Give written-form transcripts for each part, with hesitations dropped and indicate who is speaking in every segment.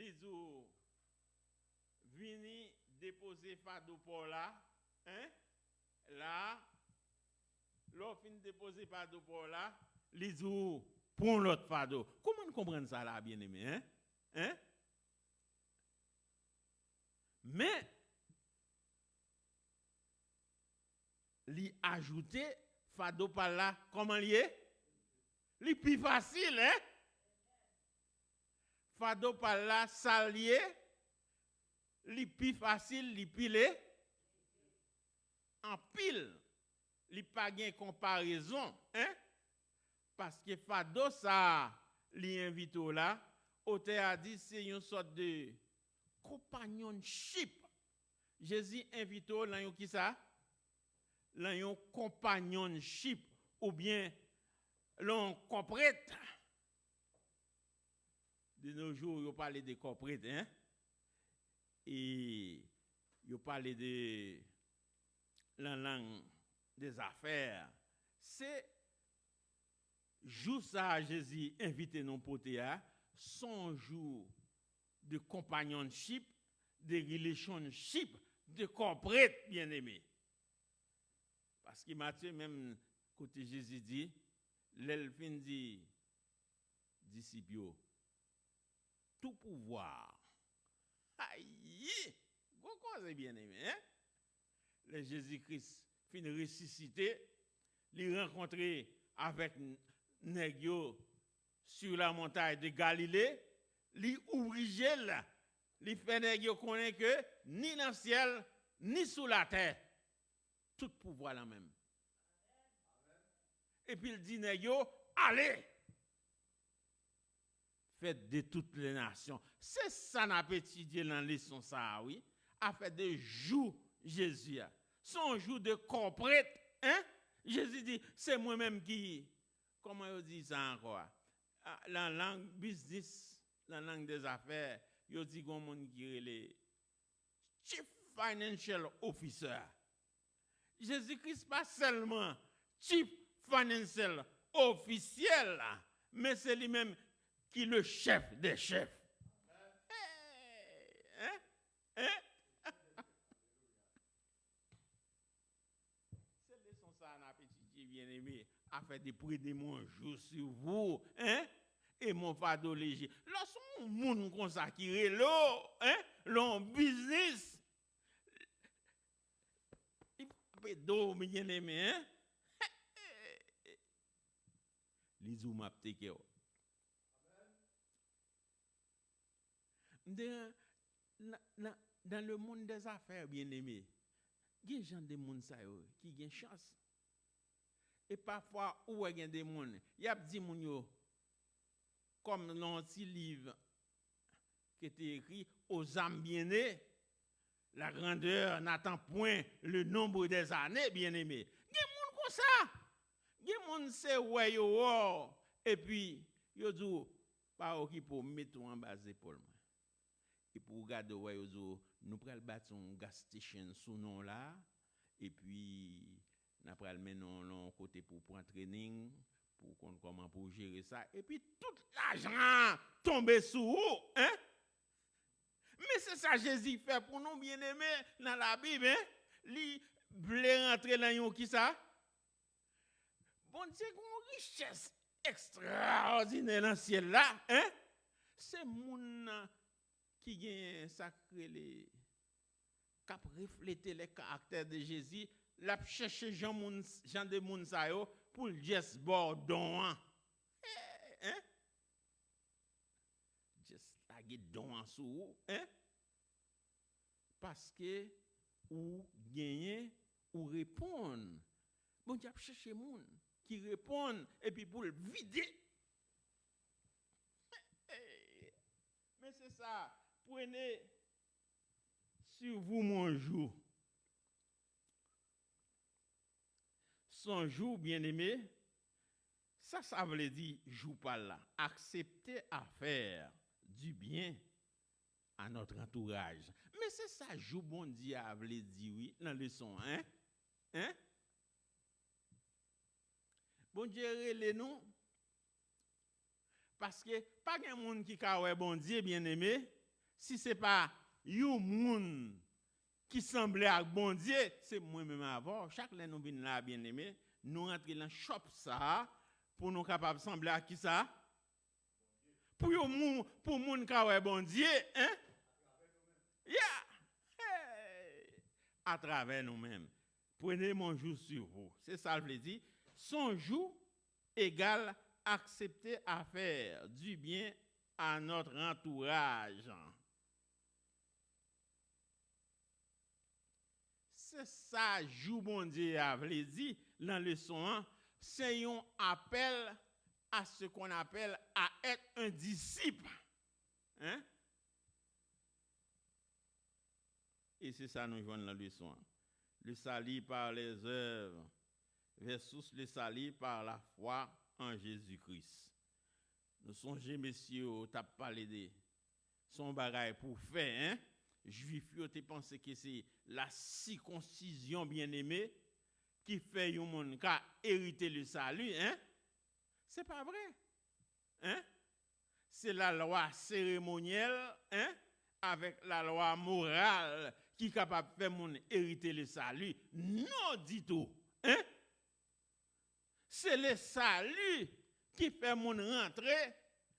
Speaker 1: li dit vini déposer fardeau pour là, hein? Là, l'offre fin déposer fardeau pour là, li dit pour l'autre fardeau. Comment comprendre ça là, bien aimé, hein? Hein? Mais li ajouter fardeau par là, comment lié? Li plus facile, hein? Fardeau par là, salier, li plus facile, li pile en pile. Li pas gain comparaison, hein? Parce que fardeau ça, li invite là, auteur a dit c'est une sorte de companionship. Jésus invite là yon qui ça? Là yon companionship ou bien l'on comprête. De nos jours, yo parle de comprête, hein? Et yo parle de la langue des affaires. C'est jour ça Jésus invite nous potéa, son jour de companionship, de relationship, de comprête, bien-aimé. Parce que Matthieu, même côté Jésus dit, l'elfin dit, disciples, tout pouvoir. Aïe, bon cause bien-aimé, hein? Le Jésus-Christ fin ressuscité, il rencontré avec Négio sur la montagne de Galilée, il ouvrit là, il fait Négio connaît que ni dans le ciel, ni sous la terre, tout pouvoir la même. Et puis il dit Négio, allez, faites de toutes les nations. C'est ça n'a pas étudié dans la leçon ça, oui. A fait des jours Jésus. Son jour de comprête, hein? Jésus dit, c'est moi-même qui, comment on dit ça encore? La langue business, la langue des affaires, il dit qu'on monde qui est le Chief Financial Officer. Jésus-Christ pas seulement Chief Financial Officiel, mais c'est lui-même qui est le chef des chefs. Hein? Hein? C'est leçon ça n'a petit bien-aimé a fait des prix de mon jour sur vous, hein? Et mon fardeau léger. Lorsqu'on monde consacré l'eau, hein? L'on business. Il peut d'eau bien-aimé, hein? Les ou m'a pteke. Dans le monde des affaires, bien-aimé, il y a des gens de monde qui ont chance. Et parfois, où il y a des gens, il y a des gens comme dans un petit livre qui était écrit aux âmes bien-aimées, la grandeur n'attend point le nombre des années, bien-aimé. Il y a des gens comme ça. Il y a des gens c'est ouais yo et puis yo dit pas qui pour mettre en bas épaule. Et pour regarder ouais yo dit nous pral battre un gas station sous nom là et puis n'a pral mener non côté pour prendre training pour comment pour gérer ça et puis tout l'argent tomber sous vous, hein? Mais c'est ça Jésus fait pour nous bien-aimés dans la Bible, hein? Li voulait rentrer dans yon qui ça? Bon Dieu, une richesse extraordinaire dans le ciel là, hein? C'est moun qui gagne sacré les cap refléter les caractères de Jésus, l'a chercher Jean de moun sa yo pour juste bordon, hein? Just tagé don sou, hein? Parce que ou gagner ou répondre. Bon Dieu chercher moun qui répondent et puis pour le vider. Mais c'est ça. Prenez sur vous mon jour. Son jour bien-aimé, ça veut dire jour par là. Accepter à faire du bien à notre entourage. Mais c'est ça, jour bon Dieu veut dire oui dans le leçon, hein? Hein? Bon Dieu relè nous parce que pas de monde qui ka bon Dieu bien-aimé Si ce n'est pas un monde qui semblait à bon Dieu, c'est moi-même avant. Chaque fois nous venons là, bien aimé, nous rentrons dans le shop ça, pour nous capables de sembler à qui ça? Pour moun qui a bon Dieu, hein? Yeah! Hey! À travers nous-mêmes. Prenez mon jour sur vous. C'est ça le dire. Son jour égale accepter à faire du bien à notre entourage. C'est ça, jour bon Dieu a dit dans le leçon, c'est un appel à ce qu'on appelle à être un disciple. Hein? Et c'est ça nous jouons dans la leçon. Le salut par les œuvres versus le salut par la foi en Jésus-Christ. Nous songez, messieurs, tu as parlé de son bagage pour faire, hein? Juifs, tu penses que c'est la circoncision bien-aimée qui fait un monde qui a hérité le salut, hein? C'est pas vrai. Hein? C'est la loi cérémonielle, hein? Avec la loi morale qui est capable de faire mon hériter le salut. Non, dit tout. Hein? C'est le salut qui fait mon rentrer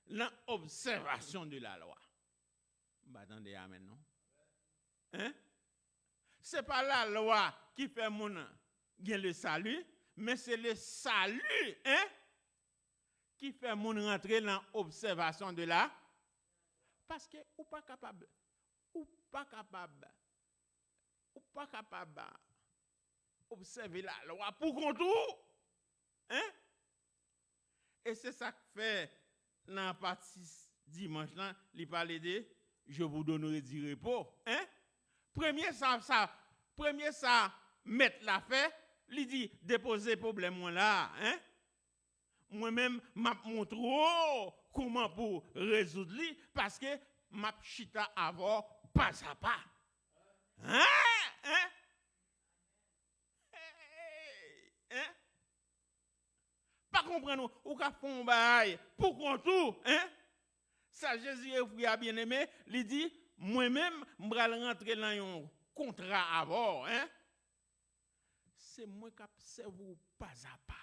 Speaker 1: dans l'observation de la loi. Bah, attendez, amen, non? Hein? C'est pas la loi qui fait mon le salut, mais c'est le salut, hein? Qui fait mon rentrer dans l'observation de la. Parce que ou pas capable observer la loi pour contour. Hein? Et c'est ça que fait dans la partie dimanche là, il parle de je vous donnerai du repos. Hein? Premier ça mettre la fait, il dit déposer problème là, hein? Moi-même m'a montré comment pour résoudre li parce que m'a chita avant pas à pas. Hein? Hein? Hein? Pas comprendre ou ka font bail pour contour, hein? Ça Jésus est bien aimé, il dit moi-même m'bral rentrer dans un contrat avant, hein? C'est moi qui observe pas à pas.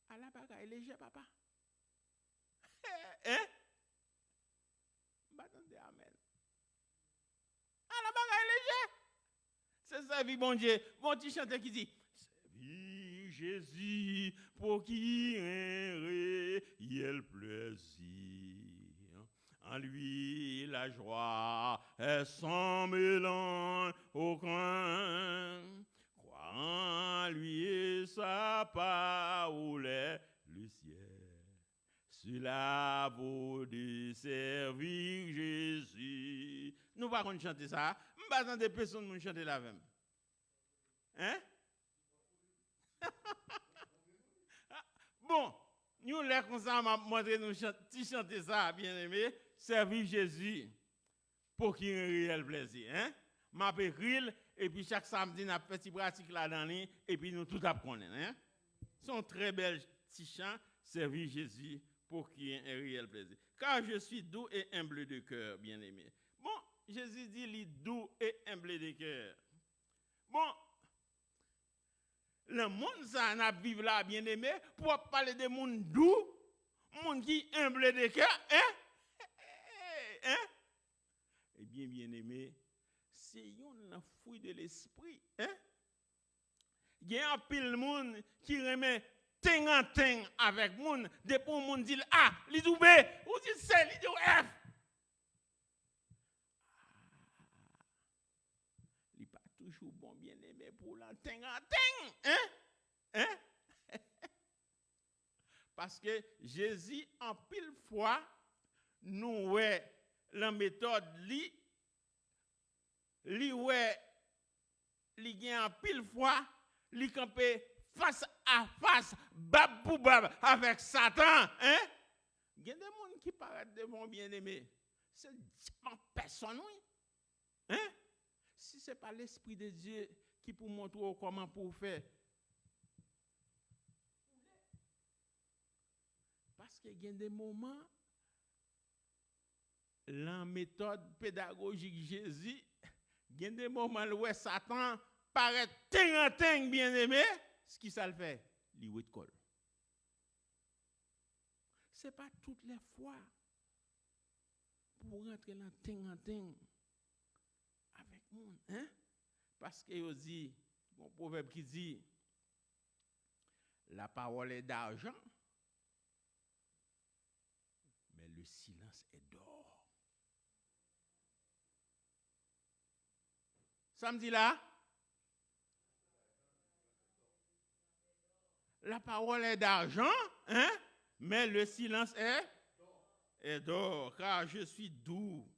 Speaker 1: À la bagaille léger papa. Hein? Attendez, amen. À la bagaille léger. C'est ça, vie bon Dieu. Bon petit chanteur qui dit servir Jésus pour qui il y a le plaisir. En lui, la joie est sans mélange aucun. Crois en lui et sa parole est le ciel. Cela vaut de servir Jésus. Nous ne pouvons pas chanter ça. Nous ne pouvons pas des personnes nous chanter la même. Hein? Bon, nous les comme ça, montrer nous chanter ça, bien aimé, servir Jésus pour qu'il y ait un réel plaisir. Hein? M'a écrit et puis chaque samedi, nous avons fait une pratique là-dedans et puis nous tout apprenons. Hein? Son très bel petit chant, servir Jésus pour qu'il y ait un réel plaisir. Car je suis doux et humble de cœur, bien aimé. Bon, Jésus dit, il est doux et humble de cœur. Bon, le monde, ça n'a vivre là, bien aimé, pour parler de monde doux, monde qui est humble de cœur, hein? Hein? Eh bien, bien aimé, c'est un fruit de l'esprit, hein? Il y a un pile de monde qui remet ting en ting avec monde, depuis le monde dit A, il dit B, ou dit C, il dit F. Il n'est pas toujours bon, bien aimé, pour la ting en ting, hein? Hein? Parce que Jésus, en pile fois, nous ouais la méthode li ouais li gagne en pile fois li campé face à face bab pour bab avec Satan, hein? Il y a des gens qui paraissent devant bien-aimés, c'est en personne, oui. Hein? Si ce n'est pas l'Esprit de Dieu qui pour montrer comment pour faire. Parce qu'il y a des moments la méthode pédagogique Jésus, il y a des moments où Satan paraît ting bien aimé, ce qui ça le fait, il lui colle. Ce n'est pas toutes les fois pour rentrer dans ting avec monde, hein? Parce que il dit, bon proverbe qui dit, la parole est d'argent, mais le silence est d'or. Ça me dit là? La parole est d'argent, hein? Mais le silence est d'or, car je suis doux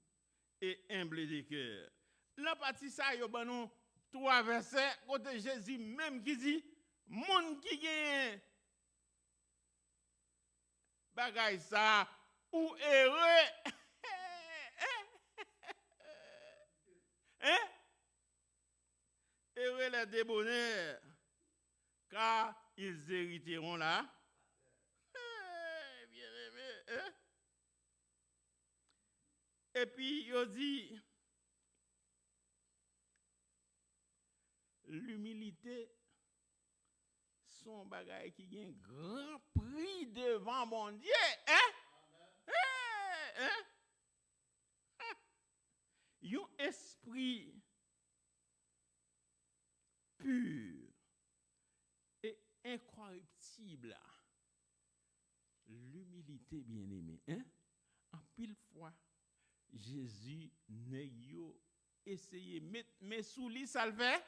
Speaker 1: et humble de cœur. La partie ça, yo ban nous 3 versets, côté Jésus même qui dit, monde qui gagne bagay ça, ou heureux, hein? Heureux les débonnaires, car ils hériteront là. Bien aimé, hein? Et puis, il dit, l'humilité, son bagay qui gagne grand prix devant mon Dieu, hein? Un esprit pur et incorruptible. L'humilité, bien-aimé, hein? En pile fois, Jésus n'a essayé de mettre mes sous lui, ça le fait?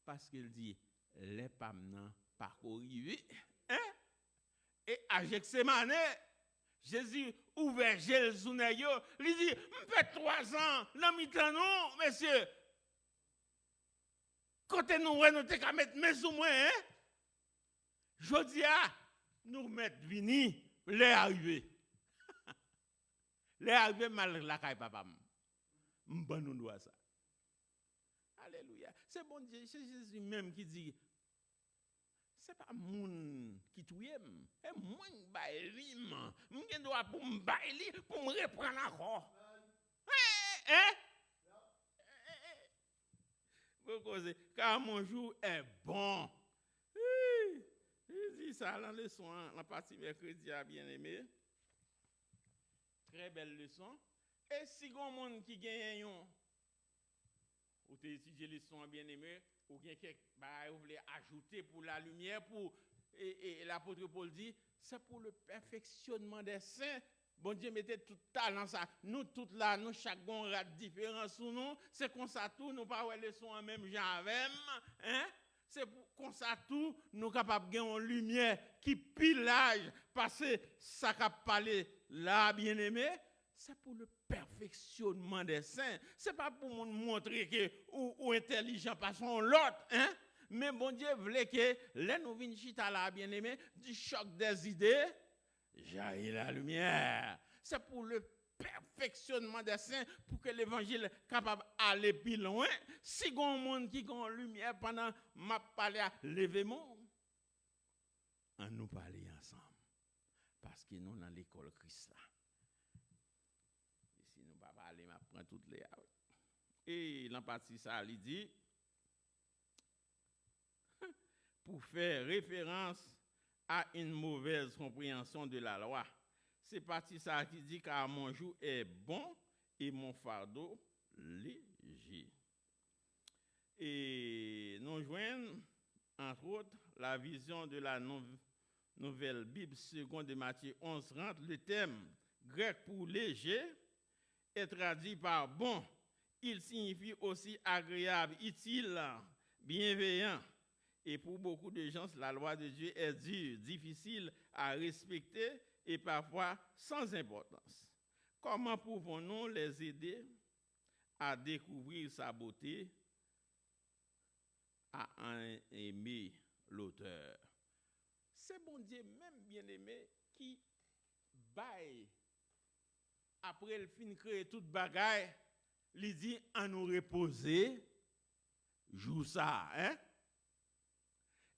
Speaker 1: Parce qu'il dit, les pamnan pas arrivé, hein? Et à Gethsemane, Jésus ouvert Jésus, il dit, fait 3 ans, dans mi-temps, non, monsieur. Côté nous, nous t'es qu'à mettre mes sous moi, hein? Je dis, nous mettre vini, les arrivés. Les arrivés, mal la caille, papa. M'ban nous doit ça. Alléluia. C'est bon Dieu, c'est Jésus même qui dit, c'est pas moun qui touye, c'est moi qui baille lim. Je dois pour me bailler, pour me reprendre encore. Car mon jour est bon. Il dit ça dans la leçon, la partie mercredi, bien aimé. Très belle leçon. Et si il y a un monde qui gagne, ou tu étudies les leçons bien aimé, ou bien quelque chose vous voulez ajouter pour la lumière, pour et l'apôtre Paul dit, c'est pour le perfectionnement des saints. Bon Dieu mettez tout talent ça. Nous toutes là, nous chaque gon rat différent sous nous, c'est comme ça tout, nous pas ouais leçon en même genre avec, hein? C'est pour comme ça tout, nous capables de gagner une lumière qui pile l'âge, parce que ça cap parler là bien aimé. C'est pour le perfectionnement des saints. C'est pas pour nous montrer que ou intelligent pas son l'autre, hein? Mais bon Dieu voulait que les nous vinn chita là bien aimé du choc des idées, jaillit la lumière. C'est pour le perfectionnement des saints, pour que l'évangile soit capable d'aller plus loin. Si il y a un monde qui a une lumière pendant m'a parlé à l'événement, on nous parler ensemble. Parce que nous dans l'école Christ là. Si nous ne pouvons pas aller, je prends toutes les. Et l'empathie, ça, il dit, pour faire référence à une mauvaise compréhension de la loi. C'est parti ça qui dit, car mon joug est bon et mon fardeau léger. Et nous joignons, entre autres, la vision de la nouvelle Bible seconde de Matthieu 11 rentre le thème grec pour léger est traduit par bon. Il signifie aussi agréable, utile, bienveillant. Et pour beaucoup de gens, la loi de Dieu est dure, difficile à respecter et parfois sans importance. Comment pouvons-nous les aider à découvrir sa beauté, à en aimer l'auteur? C'est bon Dieu même bien-aimé qui baille après le fin créer toute bagaille, il dit à nous reposer, joue ça, hein?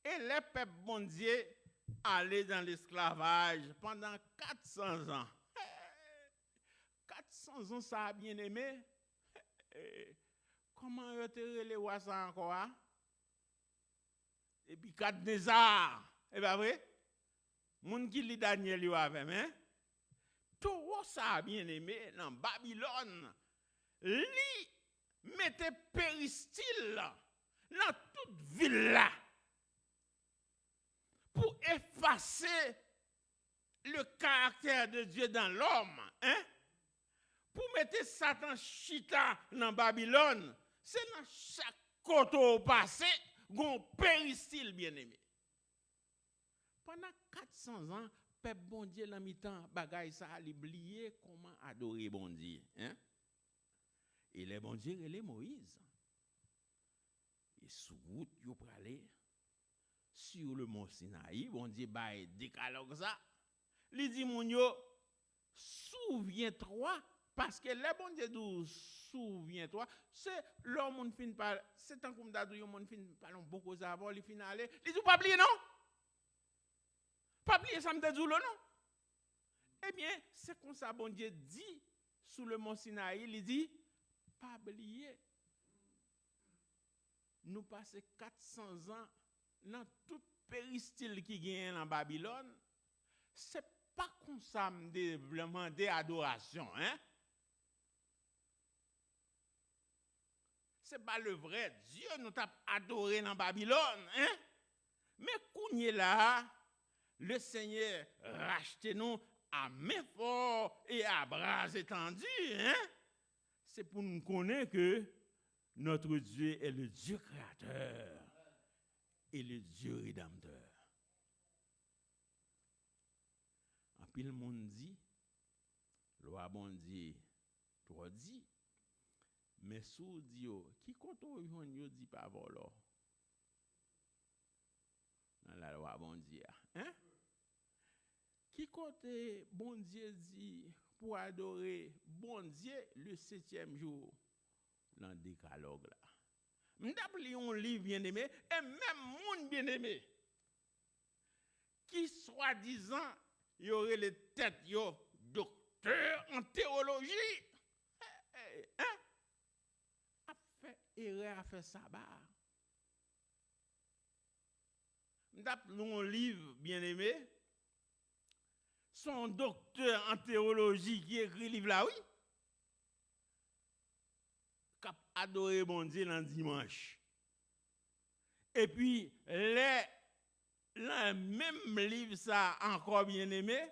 Speaker 1: Et les peuples bon Dieu aller dans l'esclavage pendant 400 ans. 400 ans, ça a bien aimé. Comment retirer les rois ça encore? Hein? Et puis 4 Nézar, c'est pas vrai? Moun qui lit Daniel yo avec, hein? Tout ça a bien aimé dans Babylone. Li mettez péristyle dans toute ville là pour effacer le caractère de Dieu dans l'homme, hein? Pour mettre Satan chita dans Babylone, c'est dans chaque côté au passé, gon péristyle bien-aimé. Pendant 400 ans, peuple bon Dieu dans mi-temps, bagay ça a oublié comment adorer bon Dieu, hein? Et les bon Dieu relè Moïse. Et sous route yo pralé sur le mont Sinaï, bon Dieu bail décalogue ça. Li dit moun yo souviens-toi parce que les bon Dieu dit souviens-toi, c'est l'homme moun fin pas c'est tant comme dadou yo moun fin parlons beaucoup avant li fin aller. Li dit pas oublier non? Pas oublier ça me dit non? Eh bien, c'est comme ça bon Dieu dit sous le mont Sinaï, il dit pas oublier. Nous passons 400 ans dans tout péristyle qui gagne en Babylone. C'est pas comme ça vraiment des adorations, hein? C'est pas le vrai Dieu nous t'a adoré dans Babylone, hein? Mais qu'on là, le Seigneur racheté nous à main forte et à bras étendus, hein? C'est pour nous connaître que notre Dieu est le Dieu créateur et le Dieu rédempteur. En pile monde dit, loi bon Dieu, toi dit, mais sous Dieu, qui compte au yo dit pas voilà. Dans la loi bon Dieu, hein? Qui compte bon Dieu dit pour adorer bon Dieu le 7e jour dans le décalogue là. M'dap li un livre bien-aimé et même monde bien-aimé qui soi-disant y aurait les têtes yo docteur en théologie hein a fait erreur a fait sabbat. M'dap li un livre bien-aimé son docteur en théologie qui écrit livre là oui cap adorer bon Dieu dans dimanche. Et puis le même livre ça encore bien aimé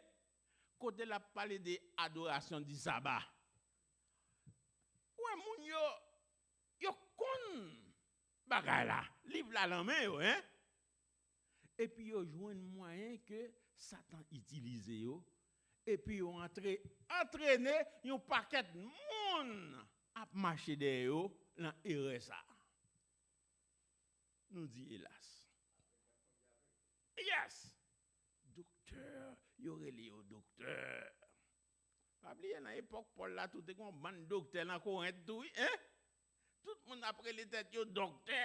Speaker 1: côté la parler de adoration du sabbat. Ouais moun yo kon bagay là, livre là dans main hein. Et puis yo joine moyen que Satan utilise yo et puis yo entraîner un paquet de monde à marcher derrière dans RSA. Nous dit hélas. Yes. Docteur, y aurait les docteur. Pas oublier dans l'époque Paul là tout est comme ban docteur dans Corinthe tout hein? Tout le monde après les têtes yo docteur.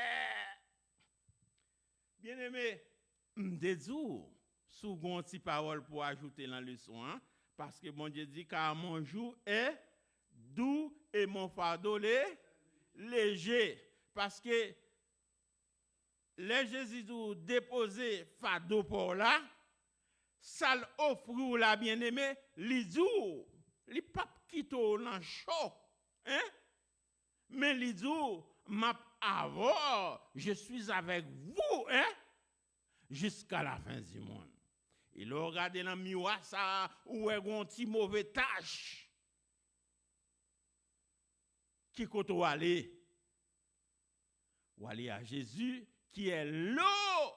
Speaker 1: Bien-aimé, m'dezou sous gon ti parole pour ajouter dans le leçon hein? Parce que bon Dieu dit car mon joug est doux et mon fardeau léger. Parce que les Jésus déposé fardeau pour là, ça offre la bien-aimé, li dou, li pap kito nan chaud, hein? Mais li dou, m'a avoir, je suis avec vous, hein? Jusqu'à la fin du monde. Il a regardé dans le miroir ça, où est un petit mauvais tâche. Qui côté ou aller à Jésus qui est l'eau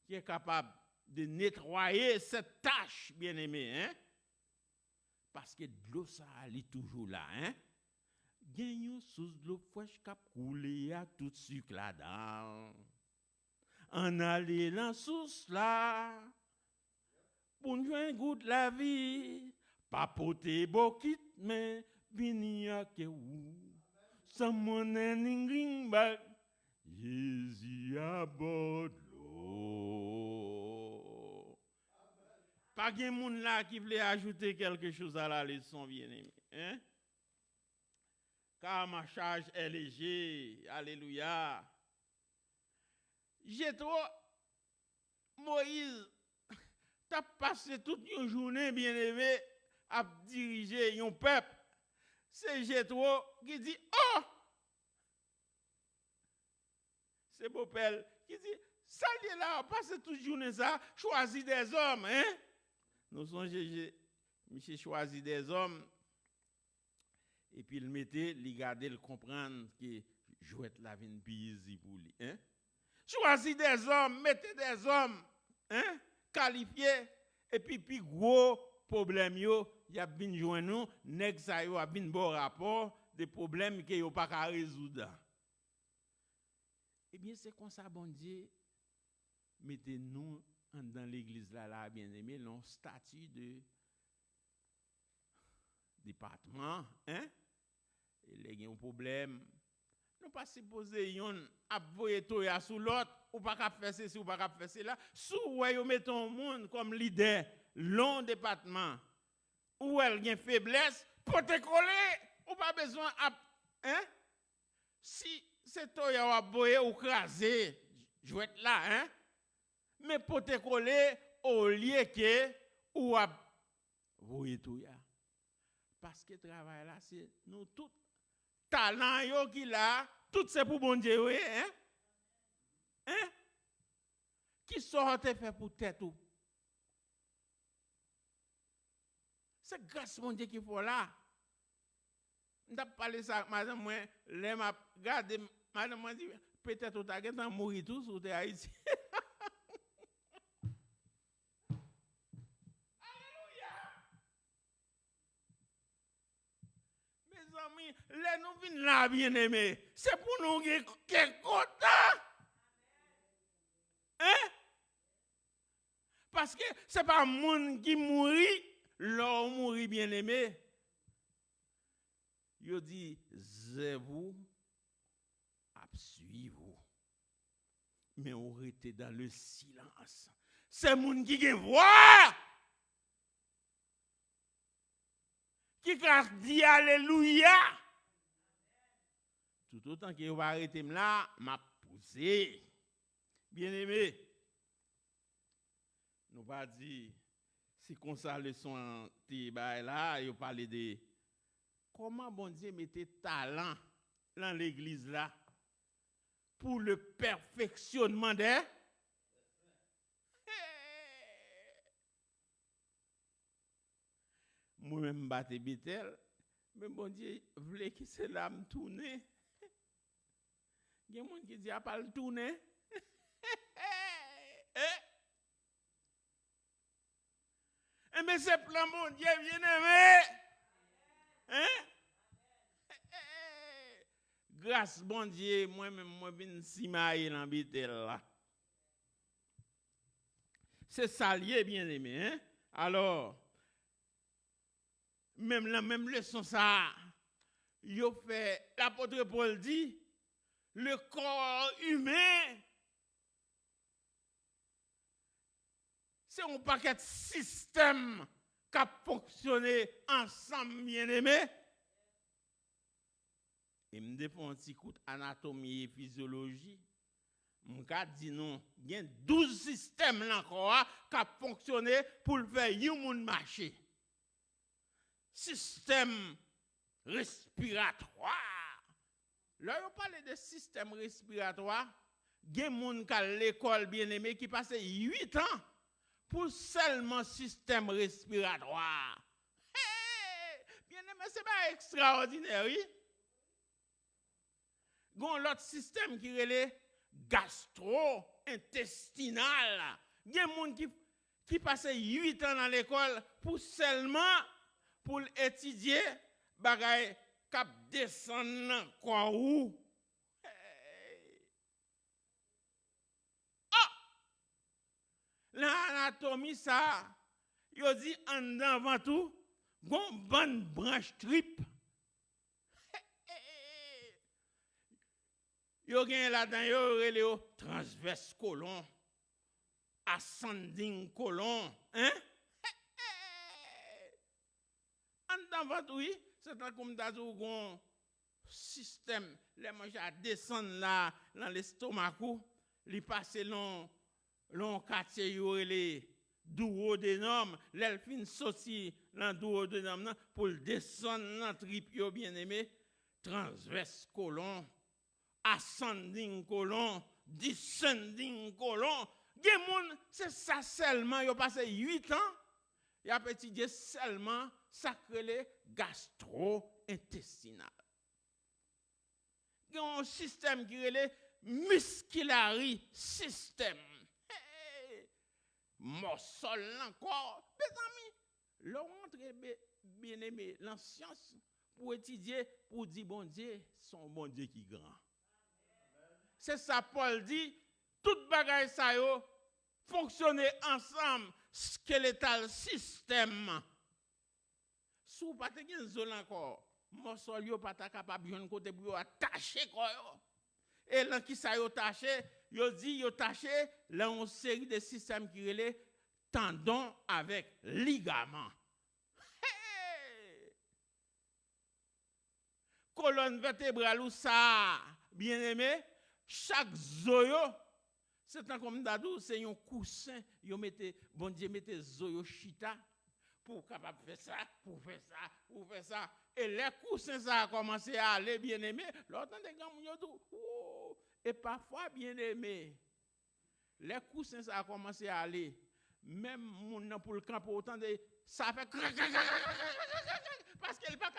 Speaker 1: qui est capable de nettoyer cette tâche bien-aimée hein parce que l'eau ça elle est toujours là hein gagne sous l'eau fraîche cap couler à tout sucre là-dedans en aller dans source là pour nous un goût de la vie papoter bokit mais vini à que ou someone ending back Jésus aborde l'eau Oh. Pas de monde là qui voulait ajouter quelque chose à la leçon, bien-aimé. Hein? Car ma charge est légère. Alléluia. J'ai trop. Moïse, t'as passé toute une journée, bien-aimé, à diriger un peuple. C'est Jétro qui dit, oh! C'est Beau-Père qui dit, ça y est là, passe toute journée ça, choisis des hommes, hein? Nous sommes monsieur choisi des hommes. Et puis il mettait, il gardait, il comprendre que jouette la vie busy pour lui, hein? Choisis des hommes, mettez des hommes, hein? Qualifiés. Et puis gros problème yo, y a bien joindre nous, nèg sa yo a bien bon rapport des problèmes que yo pas ka résoudre. Eh bien c'est comme ça bon Dieu mettez nous dans l'église là bien-aimé, non statut de département, hein? Et les gen un problème, nous pas supposé yon a voyer toya sous l'autre ou pas ka faire ceci ou pas ka faire cela, sous ouais yo mettons monde comme leader long département où elle gen faiblesse pour te coller ou pas besoin hein? Si c'est toya a voyer ou craser, je vais être là, hein? Mais pour te coller au lieu que ou a voyer toya. Parce que travail là c'est nous tous talent yo qui là, tout c'est pour bon Dieu, oui, hein? Hein? Qui sort te fait pour tête ou? C'est grâce mon Dieu qu'il faut là. N'a parlé ça madame moi, les m'a regardé madame m'a dit peut-être tu as mourir tous ou tu es Haïti. Les nous venons là, bien-aimés. C'est pour nous qui sommes contents. Hein? Parce que ce n'est pas le monde qui mourit, l'homme mourit, bien-aimé. Il dit, c'est vous, suivez-vous. Mais on reste dans le silence. C'est le monde qui a voix. Qui a dit Alléluia. Tout autant que vous arrêtez là, m'a poussé. Bien-aimé, nous pas dit, si comme ça le son là, il parle de comment bon Dieu mettait talent dans l'église là pour le perfectionnement des. Moi-même, je bitel, mais bon Dieu, voulait que c'est là me tourner. Il y a des gens qui disent, ah, pas le tourner. Mais c'est plan mon Dieu, bien aimé. Hein? Grâce bon Dieu, moi-même, moi, je suis maillé dans bitel là. C'est ça lié, bien aimé. Hein? Alors, même la même leçon ça, yo fait, l'apôtre Paul dit, le corps humain, c'est un paquet de systèmes qui a fonctionné ensemble, bien aimé. Et me défend un petit coup d'anatomie et physiologie. Je dis non, il y a 12 systèmes là encore qui a fonctionné pour faire un marcher. Système respiratoire. Là, on parle de système respiratoire. Il y a des gens qui à l'école bien aimé qui passent 8 ans pour seulement système respiratoire. Hey, bien aimé, c'est pas extraordinaire, oui? Il y a l'autre système qui est le gastro-intestinal. Il y a des gens qui passent 8 ans dans l'école pour seulement pour étudier bagay cap descendre quoi ou. Ah! L'anatomie ça, yo dit en avant tout, gon bonne branche trip. Yo gen là-dedans yo relé transverse colon. ascending colon. Hein? En avant, oui, c'est comme un système, les manger à descendre là, dans l'estomac, li passe long quartier, les duodénum, l'elfine sorti dans duodénum pour descendre dans trip yo bien aimé, transverse colon, ascending colon, descending colon. Gen moun, c'est ça seulement, yo passé 8 ans, y a étudié seulement sacré gastro-intestinal. Il y a un système qui est le musculary system. Morsol encore. Mes amis, l'entre bien aimé, la science pour étudier, pour dire bon Dieu, son bon Dieu qui est grand. C'est ça Paul dit, toute bagaille ça yo fonctionner ensemble, skeletal system. Sous pas te gen zone encore. Morsol yo pas ta capable joindre côté pour attacher quoi yo. Et là qui ça yo attaché, yo dit yo attaché là une série de systèmes qui relè tendon avec ligament. Hey! Colonne vertébrale ou ça, bien aimé, chaque zoyo c'est un comme dadou, c'est un coussin, yo mette bon Dieu mette zoyo chita pour capable faire ça, pour faire ça, pour faire ça. Et les coussins ça a commencé à aller bien aimé. L'autant des gars et parfois bien aimé. Les coussins ça a commencé à aller. Même mon pour le camp autant de ça fait parce qu'il pas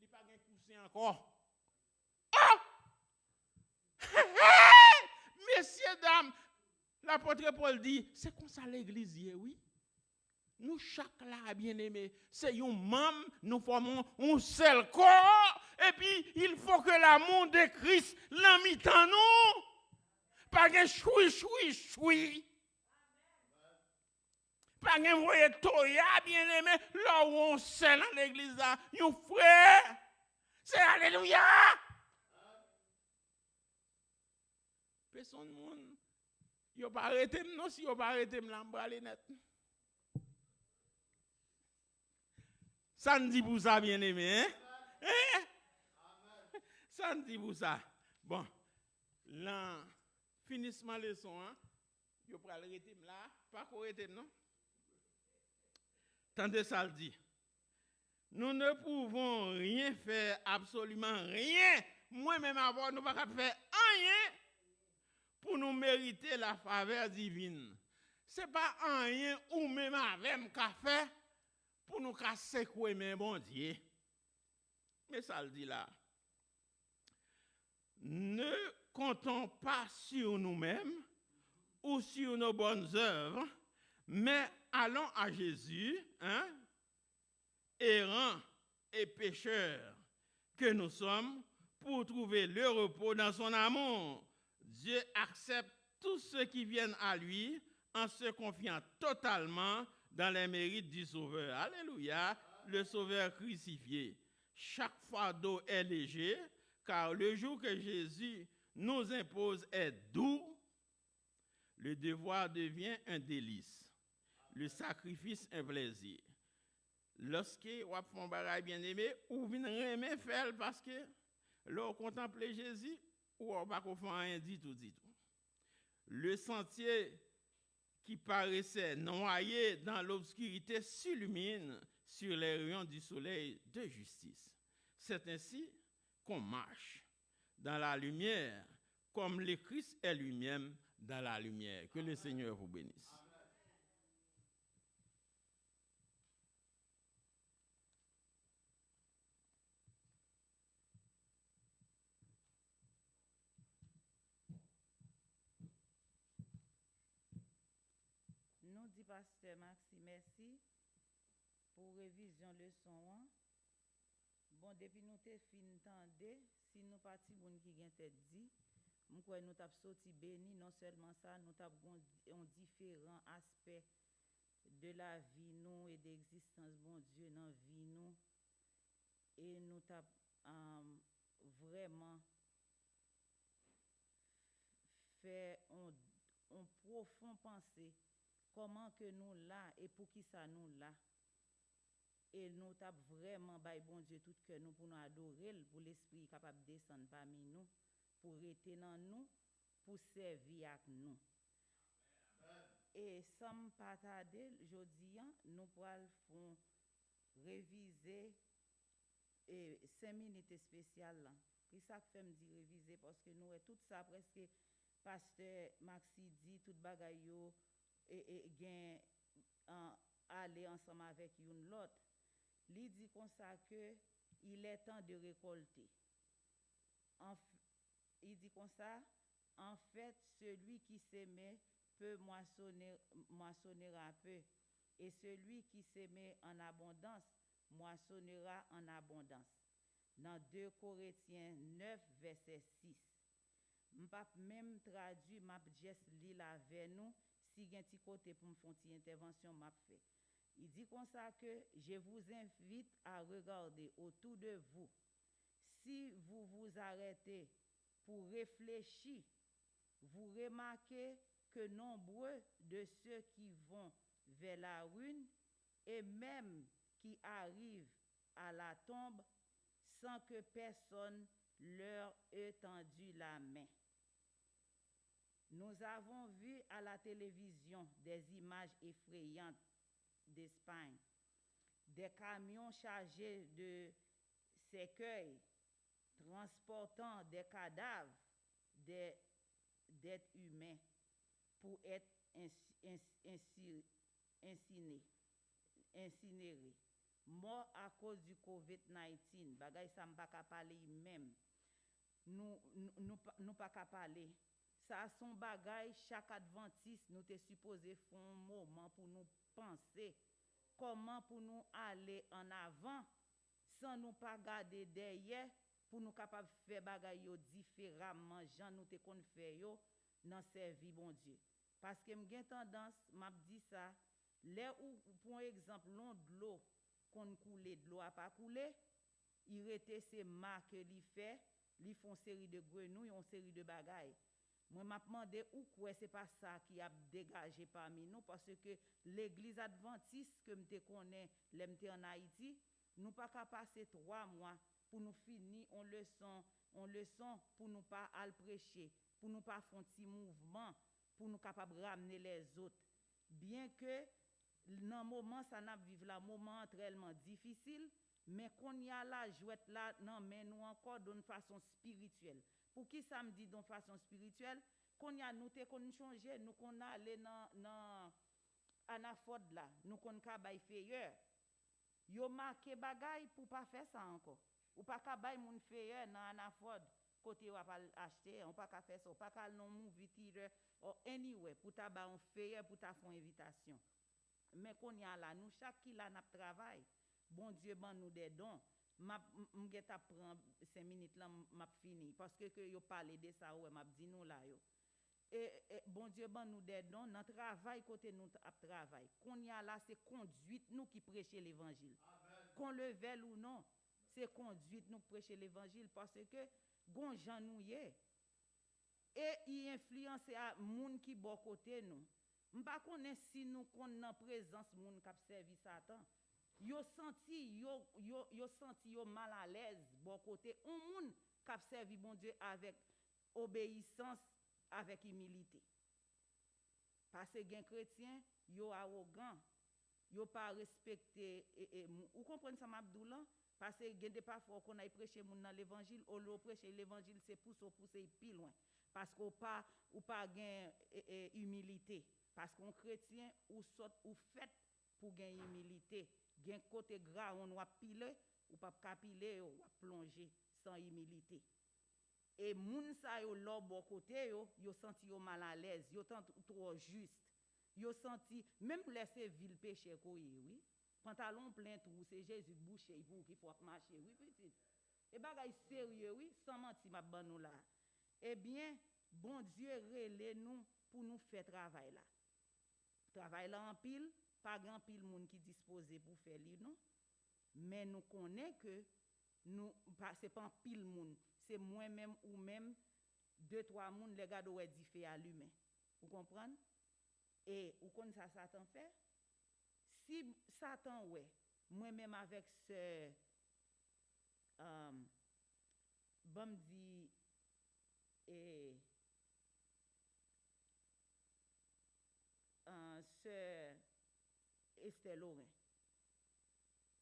Speaker 1: il pas un coussin encore. Oh! Messieurs dames, l'apôtre Paul dit, c'est comme ça l'église oui. Nous chaque là bien aimé, c'est un membre, nous formons un seul corps et puis il faut que l'amour de Christ l'habite en nous. Pas de choui. Pas de voyer toya bien aimé, là où on sait dans l'église là, un frère. C'est alléluia. Personne monde yo pas arrêter non si yo pas arrêter me l'embraler net. Ça ne dit pour ça, bien aimé. Hein? Ça ne dit pour ça. Bon, là, finissement leçon, hein? Je vais arrêter là. Pas qu'on arrête, non? Tendez ça le dit. Nous ne pouvons rien faire, absolument rien. Moi-même, avant, nous ne pouvons pas faire rien pour nous mériter la faveur divine. Ce n'est pas rien ou même avec qu'à faire pour nous casser quoi mais bon Dieu. Mais ça le dit là. Ne comptons pas sur nous-mêmes ou sur nos bonnes œuvres, mais allons à Jésus, errants et pécheurs que nous sommes, pour trouver le repos dans son amour. Dieu accepte tous ceux qui viennent à lui en se confiant totalement dans les mérites du Sauveur. Alléluia, le Sauveur crucifié. Chaque fardeau est léger, car le jour que Jésus nous impose est doux. Le devoir devient un délice. Le sacrifice un plaisir. Lorsque vous faites un bagage bien aimé, ou vous ne faire parce que là, vous contemplez Jésus, ou vous ne faites rien du tout. Le sentier qui paraissait noyé dans l'obscurité s'illumine sur les rayons du soleil de justice. C'est ainsi qu'on marche dans la lumière, comme le Christ est lui-même dans la lumière. Que le Seigneur vous bénisse.
Speaker 2: Nous dit pasteur Maxi, merci pour révision leçon 1. Bon, depuis nous te fin tendé, si nous partis bon qui gen tête dit, nous t'a sorti béni, non seulement ça, nous t'a un différents aspects de la vie nous et d'existence bon Dieu dans vie nous et nous t'a vraiment fait on profond pensée comment que nous là et pour qui ça nous là. Et nous t'a vraiment bay bon Dieu tout que nous pour nous adorer pour l'esprit capable de descendre parmi nous pour rester dans nous pour servir avec nous. Et sans pas tarder, jodi nous pourrons réviser 5 minutes spéciales là. Qui ça fait me dire réviser parce que nous tout ça presque pasteur Maxi dit tout bagaille yo et gain aller ensemble avec une l'autre. Il dit comme ça que il est temps de récolter. Il dit comme ça, en fait, celui qui sème peut moissonnera peu, et celui qui sème en abondance moissonnera en abondance. Dans 2 Corinthiens 9, verset 6. M'pas même traduit, m'a juste li la avec nous, si gen ti côté pour me faire une intervention m'a fait. Il dit comme ça que je vous invite à regarder autour de vous. Si vous vous arrêtez pour réfléchir, vous remarquez que nombreux de ceux qui vont vers la ruine et même qui arrivent à la tombe sans que personne leur ait tendu la main. Nous avons vu à la télévision des images effrayantes d'Espagne, des camions chargés de cercueils transportant des cadavres d'êtres humains pour être incinérés. Mort à cause du COVID-19. Bagay ça m'pa ka parler même. Nous pas ka parler. Ça son bagay chaque adventiste nous te supposé faire un moment pour nous penser comment pour nous aller en avant sans nous pas garder derrière pour nous capable faire bagay yo différemment Jean nous te kon faire yo dans servir bon Dieu. Parce que m'gen tendance m'a dit ça là où pour exemple l'eau qu'on couler de l'eau a pas couler il était ces marques li fait li font série de grenouilles une série de bagailles. Moi m'a demandé où quoi c'est pas ça qui a dégagé parmi nous parce que l'église adventiste que me te connais l'emte en Haïti nous pas qu'à passer 3 mois pour nous finir on leçon pour nous pas al prêcher pour nous pas faire un petit mouvement pour nous capable ramener les autres bien que dans moment ça n'a vivre là moment tellement difficile mais qu'on y a la jouette là non mais nous encore d'une façon spirituelle. Pour qui ça me dit d'une façon spirituelle qu'on y a nous te qu'on changer nous qu'on aller dans anafod là nous qu'on ka bay feyeur yo marqué bagay pour pas faire ça encore ou pas ka bay moun feyeur dans anafod côté ou pas acheter on pas ka faire ça pas ka non movie theater or anywhere pour ta ba on feyeur pour ta font invitation mais qu'on y a là nous chaque qui là n'a travail bon Dieu ban nous des dons m'geta prend 5 minutes là m'a fini parce que yo parler de ça ouais m'a dit nous là yo et bon Dieu ban nous des dons dans travail côté nous travail qu'on y a là c'est conduite nous qui prêcher l'évangile qu'on le veuille ou non c'est conduite nous prêcher l'évangile parce que gon Jean nous y et il influence à moun qui bon côté nous m'pa connait si nous kon en présence moun qui servi Satan yo senti yo mal à l'aise bon côté un moun qui servi bon Dieu avec obéissance avec humilité parce que gen chrétien yo arrogant yo pas respecter ou comprenez ça m'abdoulan parce que gen de parfois qu'on aille prêcher moun dans l'évangile ou le prêcher l'évangile c'est pousser plus loin parce qu'on pas gain humilité parce qu'on chrétien ou sort ou fait pour gagner humilité gen côté gras on doit piler ou pas capiler ou plonger sans humilité et moun sa yo l'autre bon côté yo senti yo mal à l'aise yo tant trop juste yo senti même laisser ville péché oui pantalon plein trou c'est Jésus bouché pour qu'il faut marcher oui petit et bagay sérieux oui sans mentir m'a ban nous là eh bien bon Dieu relè nous pour nous faire travail là en pile pas grand pile monde qui disposé pour faire li non mais nous connaît que nous c'est pas pile monde c'est moi même ou même 2-3 monde les gars doit dit fait allumer Vous comprenez? Et vous connaissez ça Satan fait? Si Satan, ouais, moi-même avec ce bon dit et ce Esther Laurent,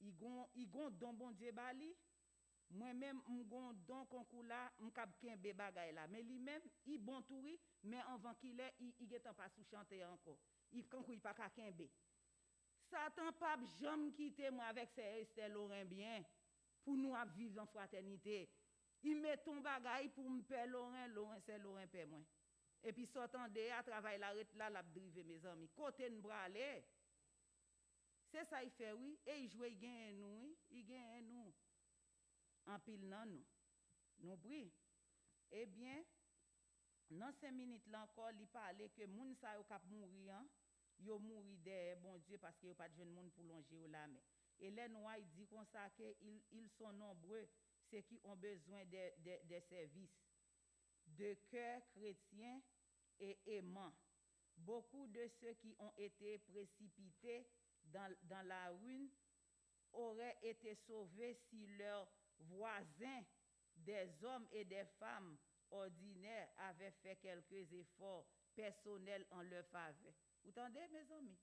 Speaker 2: il gon don bon Dieu bali, moi-même m'gon don concours là, m'kap kembe bagay là, mais lui-même il bon touri, mais avant qu'il est il getan pas sous chanter encore. Il concours il pas ka kembe. Satan pas jamais quitter moi avec ces Esther Laurent bien pour nous vivre en fraternité. Il met ton bagay pour me père Laurent c'est Laurent père moi. Et puis sortant de à travail la l'a driver mes amis. Côté nous braler. C'est ça il fait oui et il joue il gagne nous oui, il gagne nous. En pile nan nous. Nous prie. Eh bien dans 5 minutes là encore, il parlait que moun sa yo k'ap mourir hein, yo mouri de bon Dieu parce que yo pas de jeune monde pour longer au la mais. Et les noirs il dit comme ça que ils sont nombreux ceux qui ont besoin de services de cœur chrétien et aimant. Beaucoup de ceux qui ont été précipités dans la ruine auraient été sauvés si leurs voisins, des hommes et des femmes ordinaires, avaient fait quelques efforts personnels en leur faveur. Vous entendez, mes amis?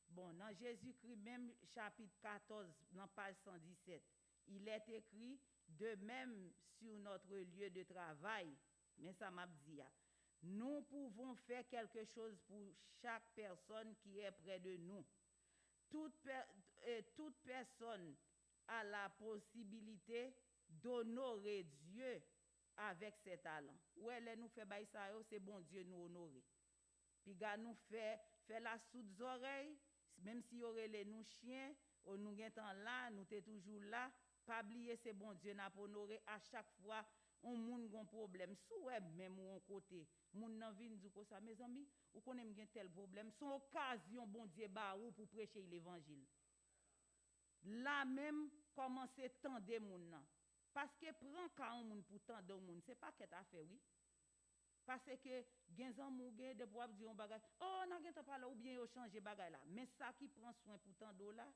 Speaker 2: Bon, dans Jésus-Christ, même chapitre 14, dans page 117, il est écrit, de même sur notre lieu de travail, mais ça m'a dit, nous pouvons faire quelque chose pour chaque personne qui est près de nous. Toute personne a la possibilité d'honorer Dieu avec ses talents. Ou elle nous fait bail ça, c'est bon Dieu nous honorer. Puis gars nous fait la soude oreilles, même si aurait les nous chiens, ou nous temps là, nous t'es toujours là, pas oublier c'est bon Dieu n'a pas honorer à chaque fois on moun gon problème sous web même ou on côté moun nan vinn du ko ça mes amis ou connaît m'gen tel problème son occasion bon Dieu ba ou pour prêcher l'évangile là même commencer tendre moun nan parce que prend quand moun pour tendre moun c'est pas qu'est affaire oui parce que gen zan mou gen de pour dire on bagay oh nan gen pas là ou bien yo changer bagay là mais ça qui prend soin pour tendre là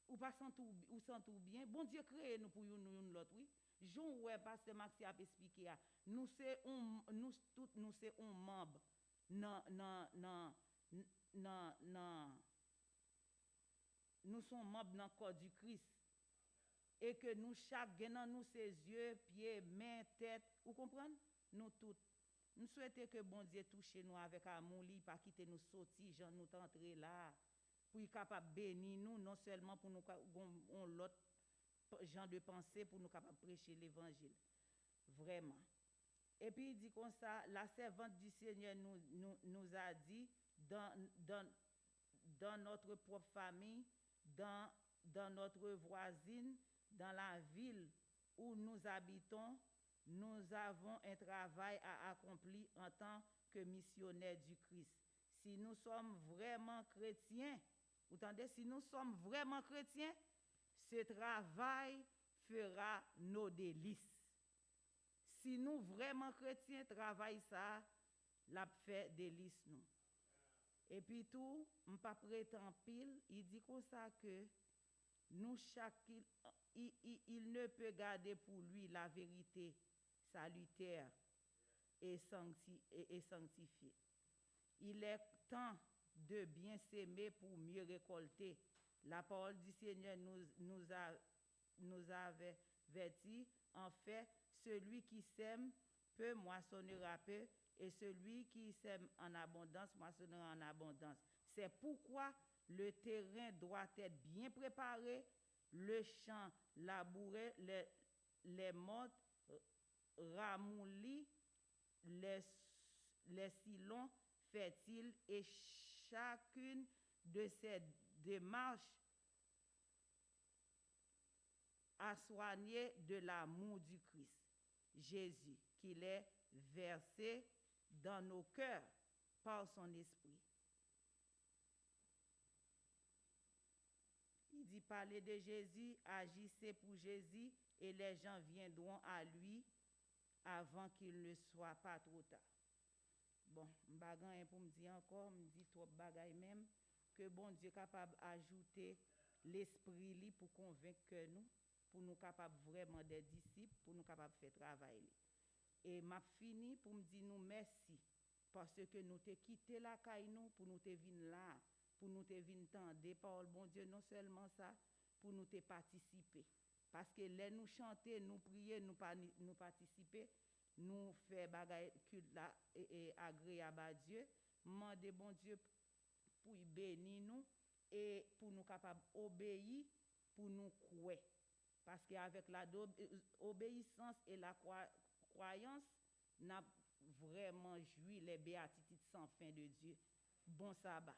Speaker 2: ou pas sent tout bien bon Dieu créé nous pour nous l'autre oui Jean ouais pasteur Maxi a expliqué nous c'est nous c'est un membre non nous sommes membres dans corps du Christ et que nous chaque gagnant nous ses yeux pieds mains tête vous comprenez nous toutes nous souhaitons que bon Dieu touche nous avec amour li pas quitter nous sortir Jean nous entrer là pour être capable bénir nous non seulement pour nous on l'autre genre de pensée pour nous capable prêcher l'évangile vraiment et puis il dit comme ça la servante du Seigneur nous a dit dans notre propre famille dans notre voisine dans la ville où nous habitons nous avons un travail à accomplir en tant que missionnaires du Christ si nous sommes vraiment chrétiens vous entendez si nous sommes vraiment chrétiens ce travail fera nos délices. Si nous vraiment chrétiens travail ça, l'a fait délices nous. Et puis tout, m'pas prétend pile, il dit comme ça que nous chaque il ne peut garder pour lui la vérité salutaire et sanctifiée. Il est temps de bien s'aimer pour mieux récolter. La parole du Seigneur nous avait averti, en fait, celui qui sème peu moissonnera peu, et celui qui sème en abondance moissonnera en abondance. C'est pourquoi le terrain doit être bien préparé, le champ labouré, les mottes ramollies, les sillons fertiles, et chacune de ces démarches à soigner de l'amour du Christ, Jésus, qu'il est versé dans nos cœurs par son esprit. Il dit parler de Jésus, agissez pour Jésus et les gens viendront à lui avant qu'il ne soit pas trop tard. Bon, m'bagan pour me dire encore, me dit trop bagay même que bon Dieu capable ajouter l'esprit li pour convaincre que nous pour nous capable vraiment des disciples pour nous capable faire travail li. Et m'a fini pour me dire nous merci parce que nous t'ai quitté la caille nous pour nous te venir là pour nous te venir tendre parole bon Dieu non seulement ça pour nous te participer parce que les nous chanter nous prier nous participer nous faire bagay culte là et agréable à Dieu demander bon Dieu pour y bénir nous et pour nous capable obéir pour nous croire parce qu'avec la obéissance et la croyance n'a vraiment joui les béatitudes sans fin de Dieu. Bon sabbat.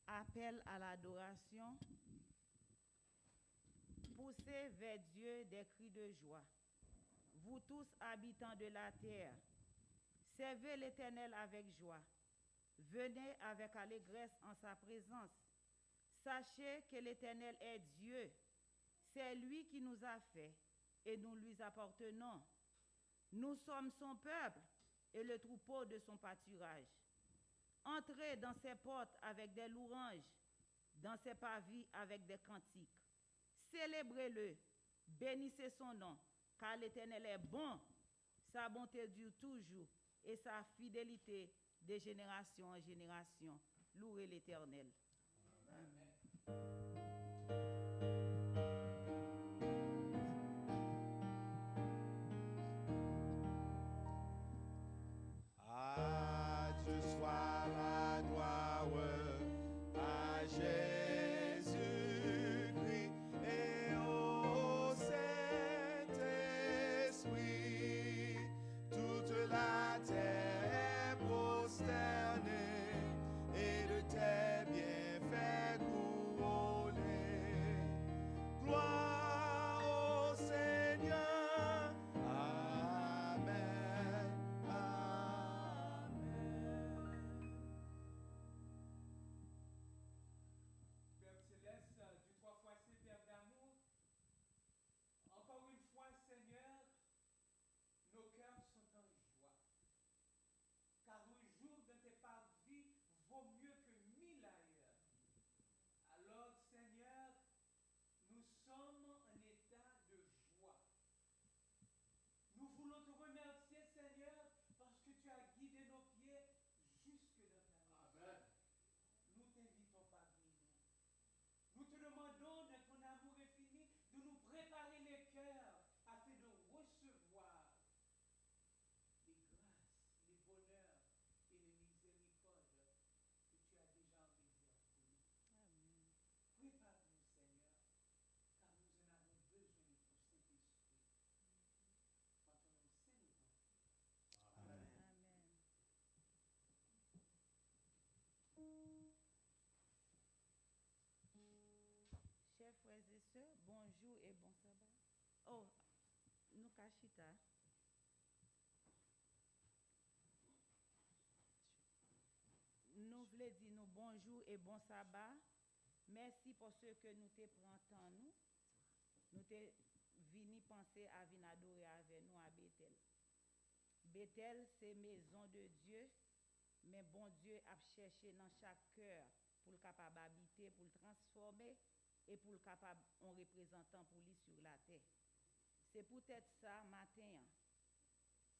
Speaker 2: Appel à l'adoration. Poussez vers Dieu des cris de joie. Vous tous habitants de la terre, servez l'Éternel avec joie. Venez avec allégresse en sa présence. Sachez que l'Éternel est Dieu. C'est lui qui nous a fait et nous lui appartenons. Nous sommes son peuple et le troupeau de son pâturage. Entrez dans ses portes avec des louanges, dans ses parvis avec des cantiques. Célébrez-le, bénissez son nom, car l'Éternel est bon, sa bonté dure toujours et sa fidélité de génération en génération. Louez l'Éternel. Amen.
Speaker 3: À Dieu soit la gloire, à Jésus-Christ et
Speaker 2: pasteur, bonjour et bon sabbat. Oh, nous kachita. Nous voulons dire nous bonjour et bon sabbat. Merci pour ce que nous te prenons temps nous. Nous te vini penser à venir adorer avec nous à Bethel. Bethel, c'est maison de Dieu, mais bon Dieu a cherché dans chaque cœur pour le capable habiter, pour le transformer et pour le capable un représentant pour lui sur la terre. C'est peut-être ça matin.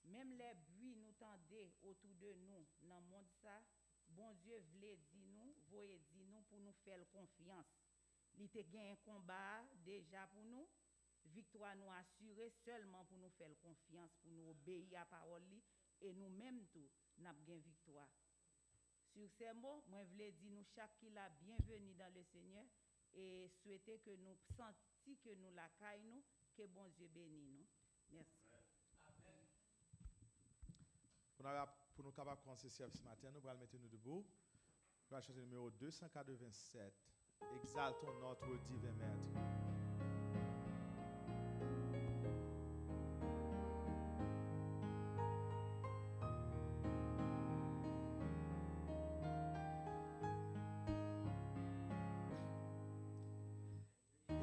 Speaker 2: Même les bruits nous tendent autour de nous dans le monde ça, bon Dieu voulait dire nous, voyez dire nous pour nous faire confiance. Il te gagné un combat déjà pour nous. Victoire nous assurée seulement pour nous faire confiance, pour nous obéir à la parole et nous-mêmes tout, nous avons gagné victoire. Sur ces mots, moi je voulais dire nous chaque qui la bienvenue dans le Seigneur et souhaiter que nous sentions que nous la caille nous, que bon Dieu bénisse nous. Merci.
Speaker 3: Pour nous capables de commencer ce matin, nous allons mettre nous debout. Nous allons chanter le numéro 287. Exaltons notre divin maître.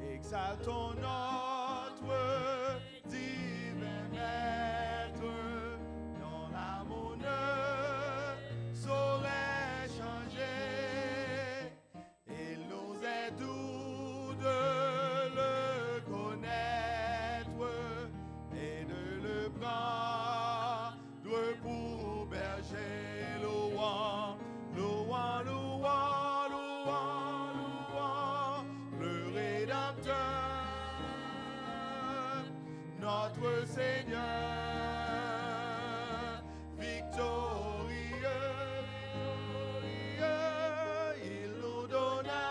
Speaker 3: Exaltons notre divin maître, dont l'amour ne saurait changer. Il nous est doux de le connaître et de le prendre pour berger. Louant, louant, louant, louant, louant le Rédempteur, notre Seigneur, victorieux, victorieux, il nous donna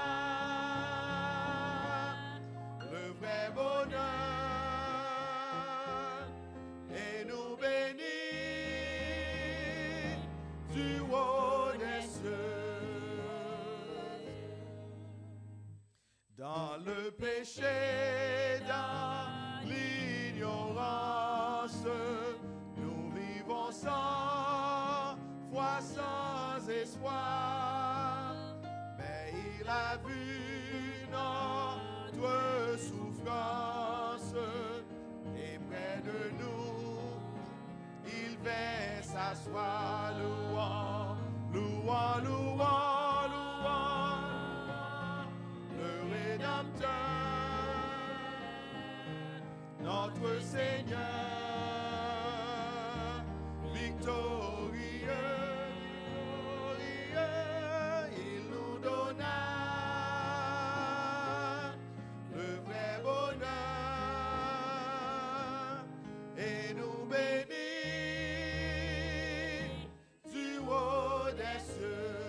Speaker 3: le vrai bonheur et nous bénit du haut des cieux. Dans le péché, dans l'ignorance, nous vivons sans foi, sans espoir. Mais il a vu notre souffrance et près de nous, il vint s'asseoir. Louant, louant, louant, louant le Rédempteur, notre Seigneur, victorieux, victorieux, il nous donna le vrai bonheur et nous bénit du haut des cieux.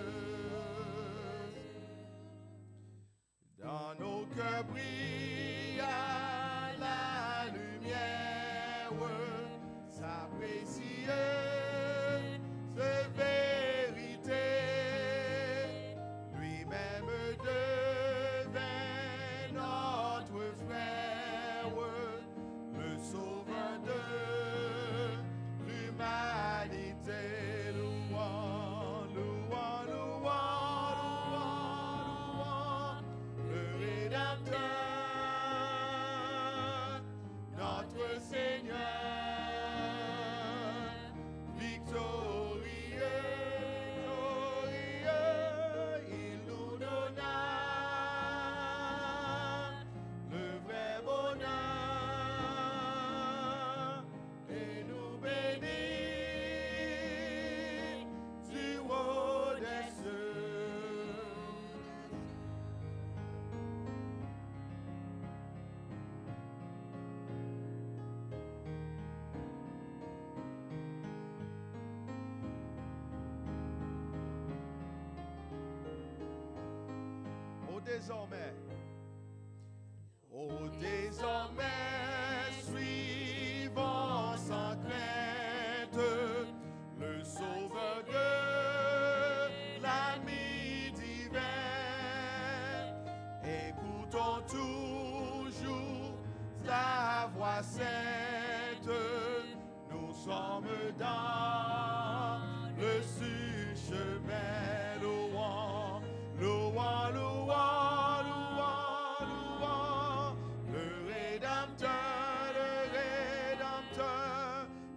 Speaker 3: Dans nos cœurs brilla la lumière, sa précieuse vérité. Lui-même devint notre frère, le sauveur de l'humanité. Louant, louant, louant, louant, louant le Rédempteur, notre Seigneur, victorieux, victorieux, il nous donna le vrai bonheur et nous bénit du haut des cieux. Oh désormais, suivons sans crainte le Sauveur de l'ami divin. Écoutons toujours nous sommes dans le chemin louant, louant, louant, louant, louant, le Rédempteur,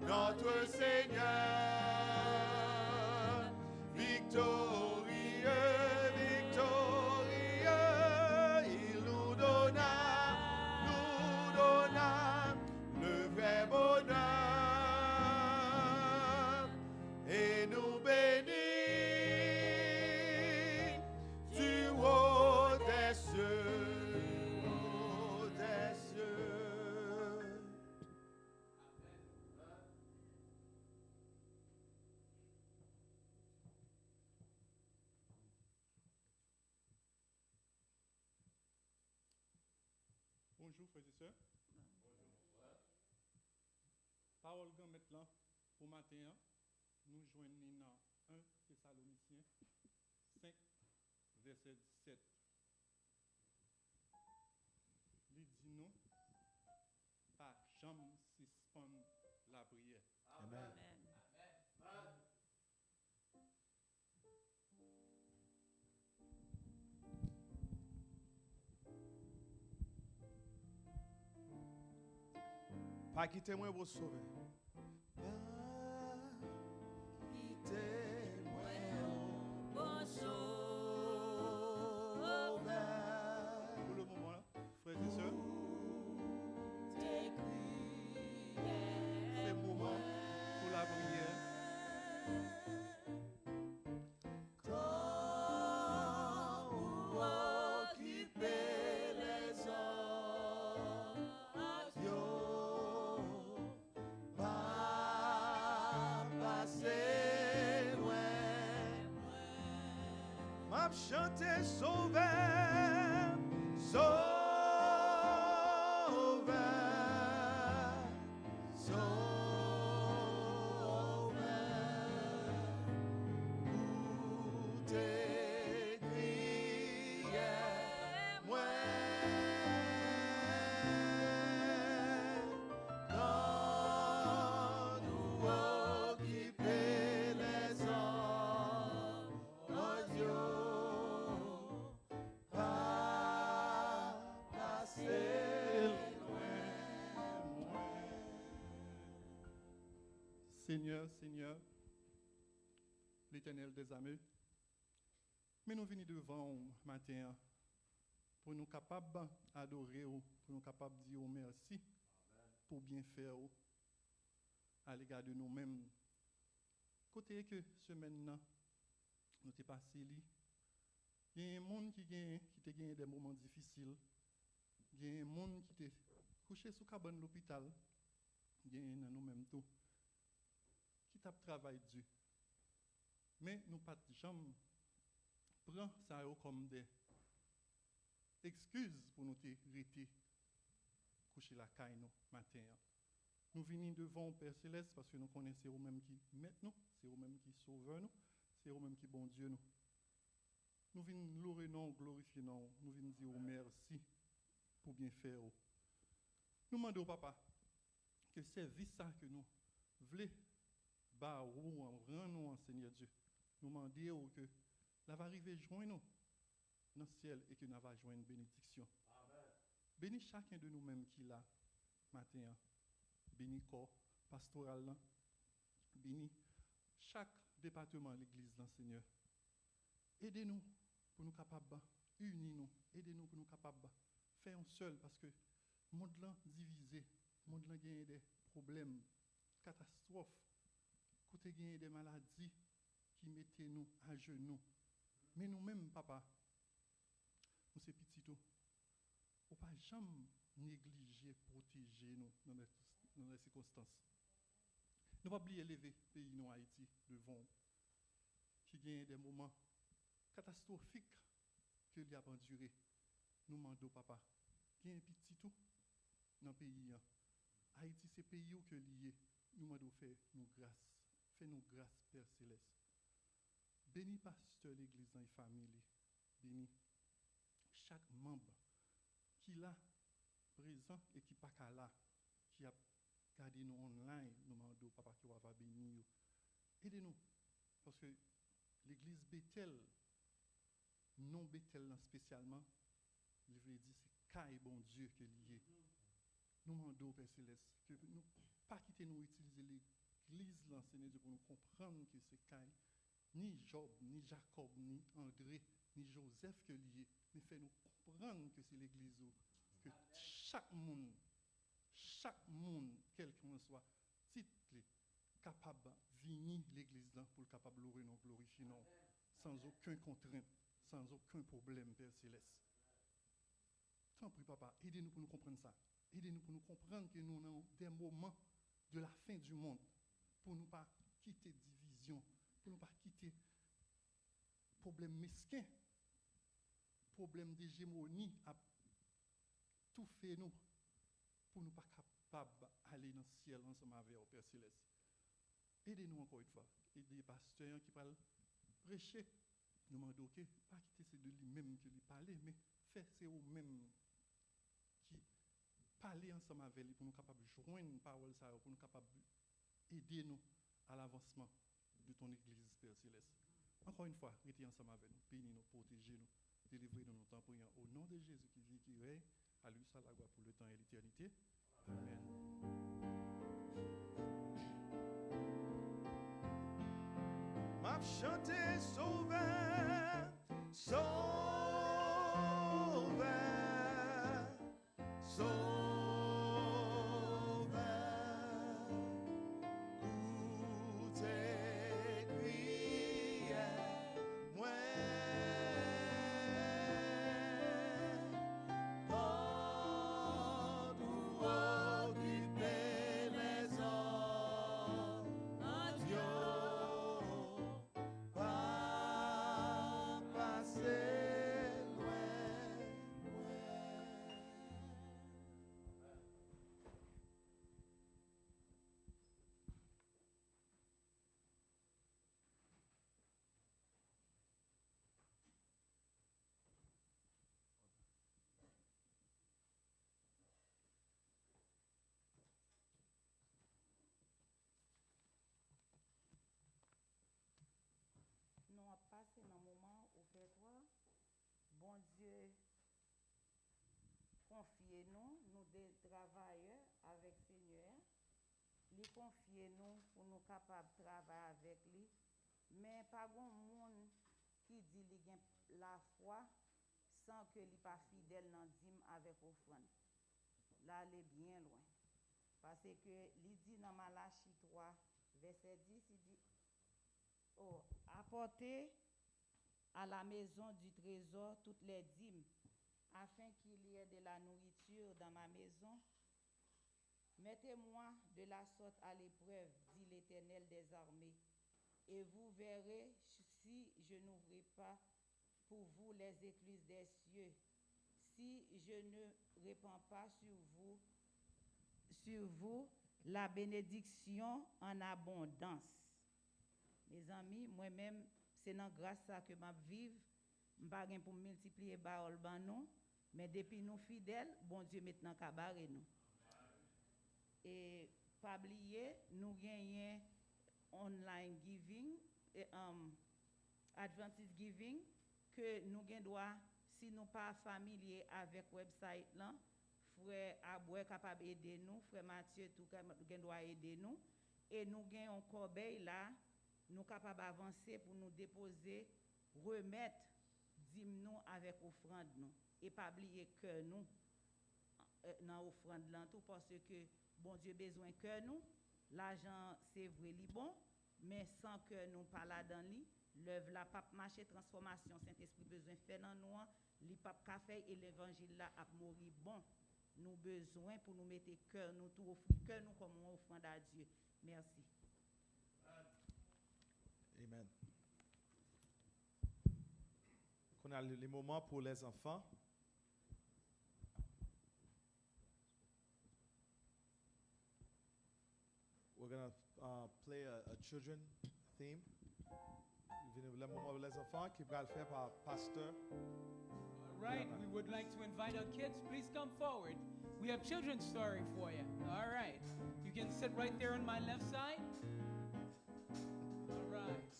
Speaker 3: notre Seigneur, victorieux, victorieux, il nous donna le vrai bonheur et nous bénit du haut des cieux, haut des cieux.
Speaker 4: Bonjour frères et sœurs. Parole grand maintenant pour matin, nous joignons dans 1 Thessaloniciens 5, verset 17. Il dit nous, pas jamais suspendre la prière.
Speaker 3: Amen. Pas quitter moi pour sauver. Pas quitter moi pour sauver.
Speaker 4: Pour le moment, là, frères et sœurs, c'est le moment pour la prière.
Speaker 3: Quand vous occupez les hommes, pas passer loin. M'a chanté sauveur, sauveur, sauveur. Pour tes prières, moi, quand nous occuper les hommes, oh Dieu, pas passer loin.
Speaker 4: Seigneur, Seigneur, l'Éternel des armées, mais nous venons devant matin pour nous capables d'adorer, pour nous capables de dire merci pour bien faire à l'égard de nous-mêmes. Côté que semaine nous t'es passé li, il y a un monde qui te gagne des moments difficiles, il y a un monde qui te couché sous cabane l'hôpital, il y a nous-mêmes tout qui t'a travail dur. Mais nous pas jamais prendre ça comme des excuses pour nous rester coucher la caille nous matin. Nous venons devant Père Céleste parce que nous connaissons c'est eux-mêmes qui mettent nous, c'est eux-mêmes qui sauvent nous, c'est eux-mêmes qui bon Dieu nous. Nous venons louer non, glorifier non, nous venons dire merci pour bien faire. Nous demandons au papa que service ça que nous voulons bah ou rend nous Seigneur Dieu. Nous demandons que la va arriver joindre nous dans le ciel et que nous va joindre une bénédiction. Amen. Bénis chacun de nous-mêmes qui là matin. Bénis corps pastoral là. Bénis chaque département de l'église là Seigneur. Aidez-nous pour nous capables unir nous, aidez-nous pour nous capables faire un seul parce que le monde là divisé, le monde là gagne des problèmes, catastrophes, côté gagne des maladies qui mettent nous à genoux. Mais nous-mêmes, papa, nous sommes petits tout. On ne peut pas jamais négliger, protéger nous dans les circonstances. Nous ne pouvons pas oublier lever le pays nous Haïti devant qui gagne des moments catastrophiques que l'y a enduré. Nous demandons, papa, qu'il y ait un petit tout dans le pays. Haïti, c'est le pays que lié. Nous demandons faire nous grâce. Fais-nous grâce, Père Céleste. Bénis pasteur l'église dans les familles. Bénis chaque membre qui est là, présent et qui n'est pas là, qui a Gardez-nous online, nous demandons papa qui va bénir. Aidez-nous. Parce que l'église Bethel, non Bethel là spécialement, je veux dire, c'est caille bon Dieu qui est lié. Nous demandons, Père Céleste, que nous pas quitter nous utiliser l'église là, Seigneur Dieu, pour nous comprendre que c'est caille. Ni Job, ni Jacob, ni André, ni Joseph qui est lié, mais fait-nous comprendre que c'est l'église où, que chaque monde, quel qu'il soit, titre, capable de venir l'église là pour capable de nous glorifier, non, sans aucun contrainte, sans aucun problème, Père Céleste. Tant pis, papa, aidez-nous pour nous comprendre ça. Aidez-nous pour nous comprendre que nous avons des moments de la fin du monde, pour ne pas quitter division, pour ne pas quitter problème mesquin, problème d'hégémonie à tout fait nous, pour ne pas capable d'aller dans le ciel ensemble avec le Père Céleste. Aidez-nous encore une fois. Aidez les pasteurs qui parlent prêcher. Nous demandons, ok, pas quitter c'est de lui-même qui lui parler, mais faire c'est eux-mêmes qui parler ensemble avec lui pour nous capables de joindre une parole, pour nous capables d'aider nous à l'avancement de ton église, Père Céleste. Encore une fois, restez ensemble avec nous, bénis-nous, protégez-nous, délivrez-nous dans notre temps priant. Au nom de Jésus qui vit, qui règne, à lui soit la gloire pour le temps et l'éternité. Amen.
Speaker 3: M'a chanté sauveur, sauveur, sauveur, où tes prières, moi, quand nous occuper les hommes, Dieu.
Speaker 2: Nous avons passé dans un moment où fait toi, bon Dieu, confiez-nous, nous des travailleurs avec Seigneur, lui confiez-nous pour nous capables de travailler avec lui, mais pas grand monde qui dit qu'il a la foi sans que lui pas fidèle dans dîme avec offrande. Là, il est bien loin. Parce que il dit dans Malachie 3, verset 10, il dit oh, apportez à la maison du trésor toutes les dîmes, afin qu'il y ait de la nourriture dans ma maison. Mettez-moi de la sorte à l'épreuve, dit l'Éternel des armées, et vous verrez si je n'ouvrirai pas pour vous les écluses des cieux, si je ne répands pas sur vous la bénédiction en abondance. Mes amis, moi-même, c'est dans grâce à que je vive, je ne pas pour multiplier parole non, mais depuis nous fidèles, bon Dieu maintenant cabaret nous. Et pas oublier, nous gagnons online giving, Adventist giving, que nous gagnons si nous pas familier avec website là, frère Aboué capable aider nous, frère Mathieu tout doit aider nous, et nous gagnons corbeille là. Nous sommes capables d'avancer pour nous déposer, remettre, dîmes-nous avec offrande nous. Et pas oublier que nous, dans l'offrande là, tout parce que bon Dieu besoin que nous, l'argent c'est vrai, li bon, mais sans que nous pas là-dedans li, l'œuvre la pape marché transformation, Saint-Esprit besoin faire dans nous, li pape café et l'évangile là a mourir bon. Nous besoin pour nous mettre cœur nous tout offrir cœur nous comme offrande à Dieu. Merci.
Speaker 3: Amen. On a les moments pour les enfants. We're going to play a children theme. Le moment pour les enfants qui va le faire par pasteur.
Speaker 5: All right, we would like to invite our kids. Please come forward. We have children's story for you. All right. You can sit right there on my left side. All right.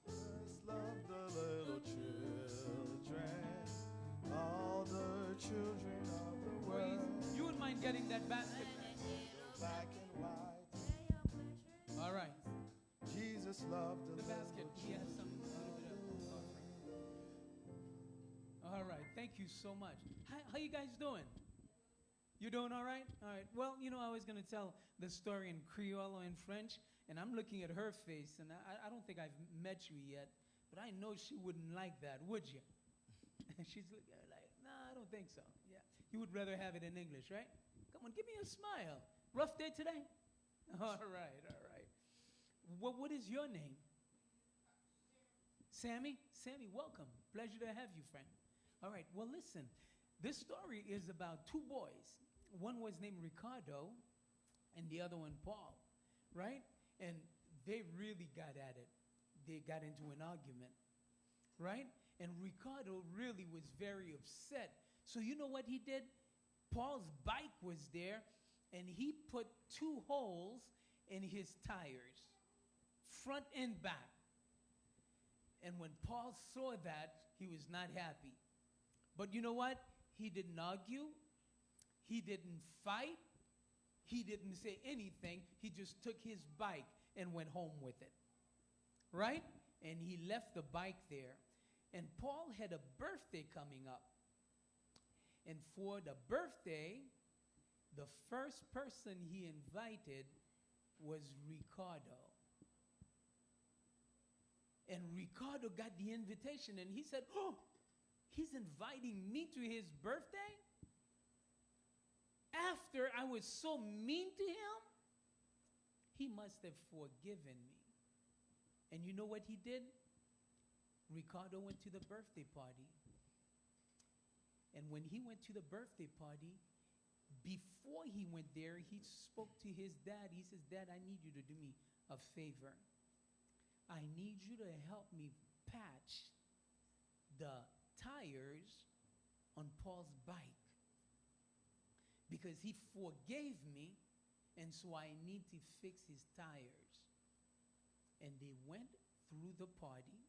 Speaker 3: Just love the little children, all the children of the world,
Speaker 5: Praise. You wouldn't mind getting that basket.
Speaker 3: black and white.
Speaker 5: All right.
Speaker 3: Jesus loved
Speaker 5: The basket. He has some a little bit of offering. All right. Thank you so much. How you guys doing? You doing all right? All right. Well, you know, I was going to tell the story in Creole or in French, and I'm looking at her face, and I don't think I've met you yet, but I know she wouldn't like that, would you? She's looking at her like, no, I don't think so. Yeah. You would rather have it in English, right? Come on, give me a smile. Rough day today? All right, all right. What is your name? Sammy? Sammy, welcome. Pleasure to have you, friend. All right, well, listen. This story is about two boys. One was named Ricardo, and the other one Paul, right? And they really got at it. They got into an argument, right? And Ricardo really was very upset. So you know what he did? Paul's bike was there, and he put 2 holes in his tires, front and back. And when Paul saw that, he was not happy. But you know what? He didn't argue. He didn't fight. He didn't say anything. He just took his bike and went home with it. Right? And he left the bike there. And Paul had a birthday coming up. And for the birthday, the first person he invited was Ricardo. And Ricardo got the invitation, and he said, oh, he's inviting me to his birthday? After I was so mean to him? He must have forgiven me. And you know what he did? Ricardo went to the birthday party. And when he went to the birthday party, before he went there, he spoke to his dad. He says, Dad, I need you to do me a favor. I need you to help me patch the tires on Paul's bike, because he forgave me, and so I need to fix his tires. And they went through the party,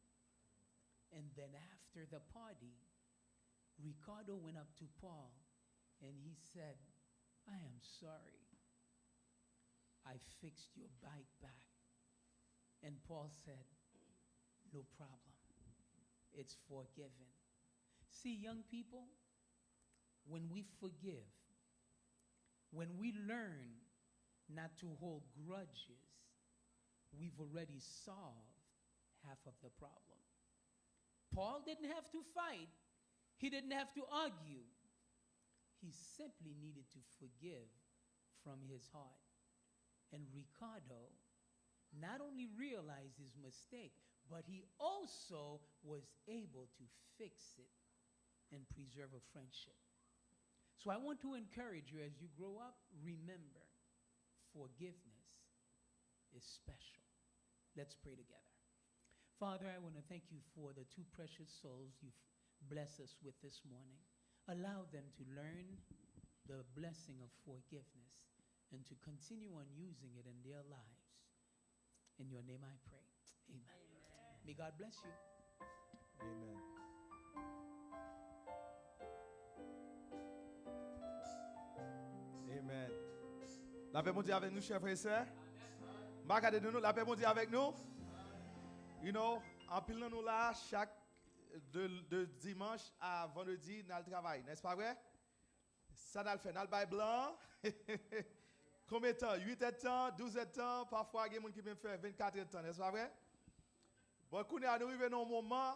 Speaker 5: and then after the party, Ricardo went up to Paul, and he said, I am sorry. I fixed your bike back. And Paul said, no problem. It's forgiven. See, young people, when we forgive, when we learn not to hold grudges, we've already solved half of the problem. Paul didn't have to fight. He didn't have to argue. He simply needed to forgive from his heart. And Ricardo not only realized his mistake, but he also was able to fix it and preserve a friendship. So I want to encourage you, as you grow up, remember, forgiveness is special. Let's pray together. Father, I want to thank you for the 2 precious souls you've blessed us with this morning. Allow them to learn the blessing of forgiveness and to continue on using it in their lives. In your name I pray. Amen. Amen. May God bless you.
Speaker 3: Amen. Amen. La paix, mon Dieu, avec nous, chers frères et sœurs. Regardez nous, la paix, mon Dieu, avec nous. You know, en pile nous là, chaque de dimanche à vendredi, dans le travail. N'est-ce pas vrai? Ça, dans le fait, dans le bail blanc. Combien de temps? 8 heures de temps, 12 heures de temps, parfois il y a des gens qui peuvent faire 24 heures de temps, n'est-ce pas vrai? Bon, nous arrivons dans un moment,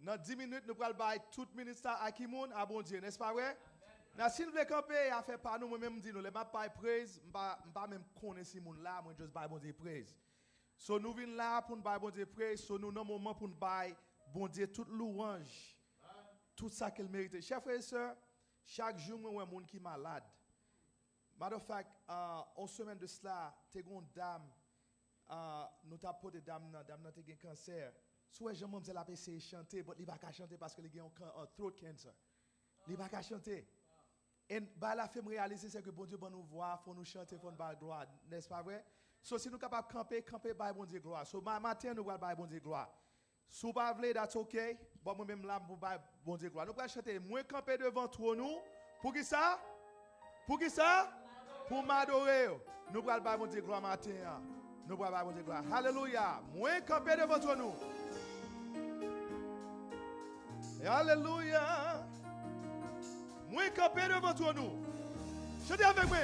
Speaker 3: dans 10 minutes, nous allons bailler tout ministère à qui moun, à bon Dieu, n'est-ce pas vrai? Now, si nous voulons camper, à faire par nous, moi-même, dis nous, les pas praise, je ne pas même connaître ces moun là, moi, juste bailler bon Dieu praise. So, nous venons là pour nous bailler bon Dieu praise, so, nous, dans un moment pour nous bailler bon Dieu toute louange, tout ça qu'il mérite. Chers frères et sœurs, chaque jour, moi, un monde qui est malade. Matter of fact, en semaine de cela, tu as une dame, nous avons porté dame qui a un cancer. Soit je me dis la essayer de chanter, mais il ne va pas chanter parce qu'il a un throat cancer. Il ne va pas chanter. Et bah, la fait me réaliser, c'est que bon Dieu, bon nous voir, faut nous chanter, faut nous faire gloire. N'est-ce pas vrai? So, si nous sommes capables de camper, bah, bon Dieu, gloire. So, matin, nous allons bon Dieu, gloire. Si vous ne voulez, that's okay. Bon, moi-même là, pour bon Dieu, gloire. Nous allons chanter, moi camper devant toi, nous. Pour qui ça? Pour qui ça? Pour m'adorer. Nous allons bon Dieu, gloire matin. Nous allons bon Dieu, gloire. Alléluia. Moi camper devant toi, nous. Alléluia. Moi camper devant toi, nous. Chantez avec moi.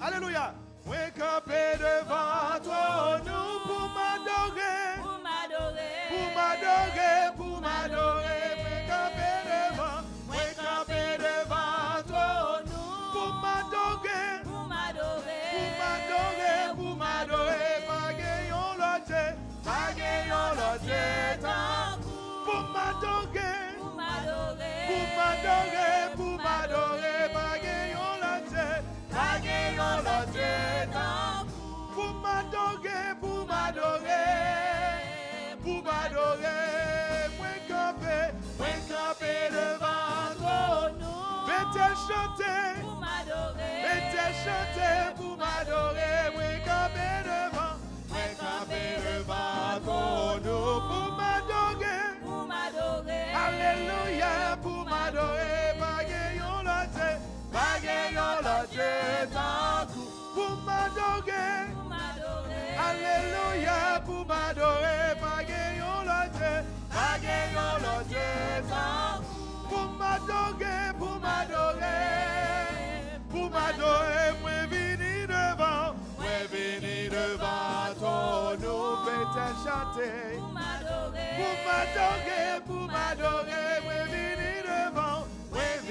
Speaker 3: Alléluia. Moi camper devant toi, nous, pour m'adorer.
Speaker 2: Pour m'adorer.
Speaker 3: Pour m'adorer, pour m'adorer. Moi camper devant. Moi camper devant toi, nous, pour m'adorer.
Speaker 2: Pour m'adorer.
Speaker 3: Pour m'adorer, pour m'adorer. Pagayon l'autre, pagayon l'autre. Pour m'adorer.
Speaker 2: Pour m'adorer.
Speaker 3: Pour m'adorer, pour m'adorer, pagayon l'autre, pagayon l'autre. Pour m'adorer, pour m'adorer, pour m'adorer. Moi camper devant toi. Vais-tu chanter?
Speaker 2: Pour m'adorer.
Speaker 3: Vais-tu chanter pour m'adorer? Moi camper devant toi. Nous pour m'adorer.
Speaker 2: Pour m'adorer.
Speaker 3: Alléluia, pour m'adorer, pagayon l'autre, pour m'adorer.
Speaker 2: Pour m'adorer.
Speaker 3: Alléluia, pour m'adorer, pagayon l'autre, pour m'adorer, pour m'adorer, moi vini devant toi, nous peut-être chanter.
Speaker 2: Pour m'adorer.
Speaker 3: Pour m'adorer, moi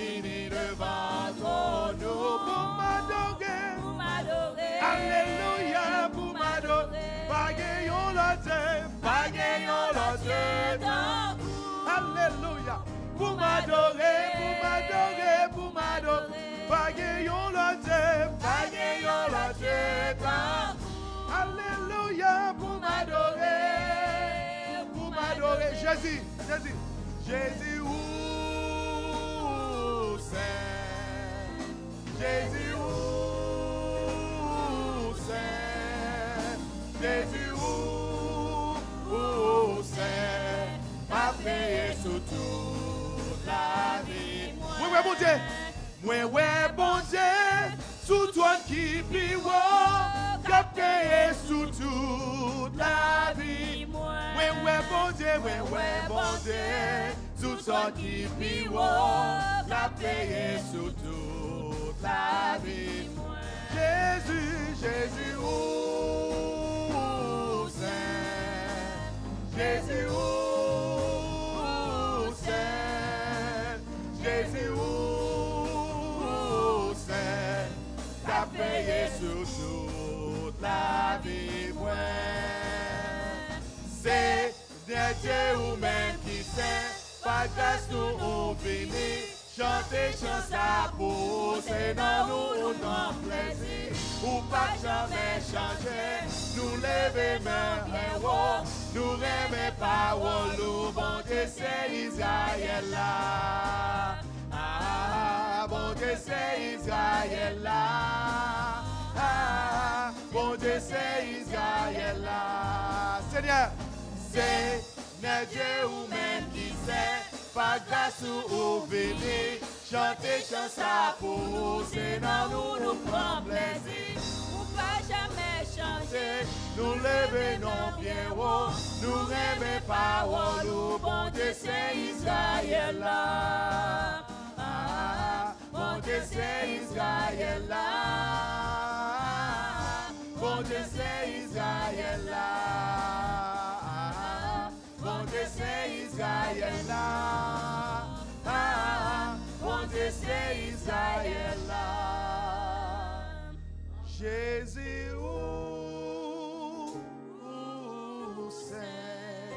Speaker 3: vini devant toi, nous pour m'adorer.
Speaker 2: Pour m'adorer.
Speaker 3: Alléluia, pour m'adorer. Pagayon l'autre. Alléluia, pour m'adorer, pour m'adorer, pour m'adorer. Pagayon l'autre. Alléluia, pour m'adorer. Pour m'adorer. Jésus. Jésus, où c'est? Jésus, où c'est? Jésus, où c'est? M'a payé sous toute la vie. Oui, bon Dieu. Ouais, bon Dieu. Sous toi qui plie, qu'a payé sous toute la vie. Ouais, bon Dieu, bon Dieu. Sous toi qui plie, qu'a payé sous toute la vie. Jésus, où c'est? Jésus, où c'est? Jésus, où c'est? T'as payé sur toute la vie, c'est Dieu ou même qui sait, pas grâce nous on finit. Chanter, chanter pour c'est dans nous non plaisir. Ou pas jamais changer, nous lever main haut, nous aimer parole, nous bon Dieu c'est Israël là. Ah, bon Dieu c'est Israël là. Ah, bon Dieu c'est Israël là. Seigneur, c'est Dieu ou même qui sait. Pas grâce ou venir, chanter, chanter pour c'est dans nous prend plaisir.
Speaker 2: Pour pas jamais changer.
Speaker 3: Nous lever nos pieds haut, nous rêver parole, nous bon Dieu c'est Israël là. Ah, bon Dieu c'est Israël là. Bon Dieu c'est Israël là. Bon Dieu c'est Israël là. Ah, bon Dieu c'est Israël là. Jésus où c'est?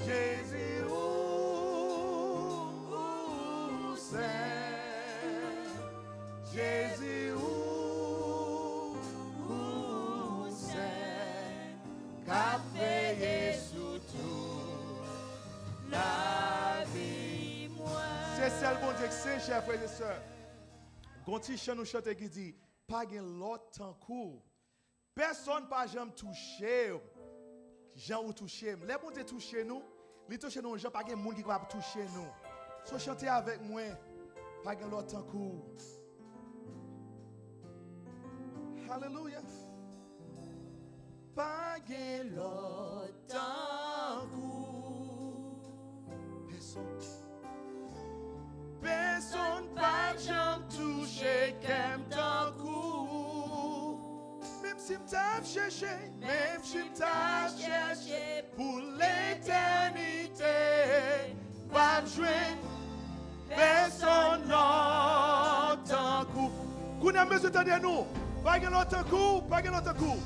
Speaker 3: Jésus où c'est? Jésus où c'est? Qu'a payé sous tout la vie. C'est celle bon Dieu que c'est, chers frères et sœurs. Gonti chan nous chante qui dit, pas gen l'autre tant coup. Personne pas jamais touché. Jean ou touché. Les bon te touché nous, li touché nous, Jean pas gen monde qui va toucher nous. So chantez avec moi, pas gen l'autre tant coup. Hallelujah. Pas gen l'autre tant coup. Personne pas jamais touché comme tant coup. Même si m't'a cherché, même si m't'a cherché pour l'éternité, pas jouer personne n'entend coup. Qu'on a besoin de nous, pas de l'autre coup, pas de l'autre coup,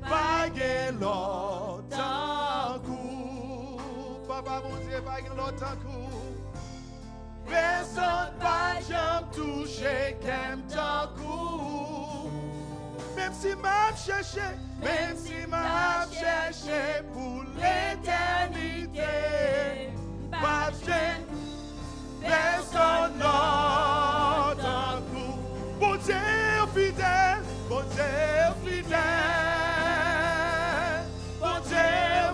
Speaker 3: pas de l'autre coup. Papa mon Dieu, pas de l'autre coup. Personne pas jamais touché comme ton coup. Même si m'a cherché, même si m'a cherché pour l'éternité, pas jamais personne n'entend coup. Bon Dieu fidèle, bon Dieu fidèle, bon Dieu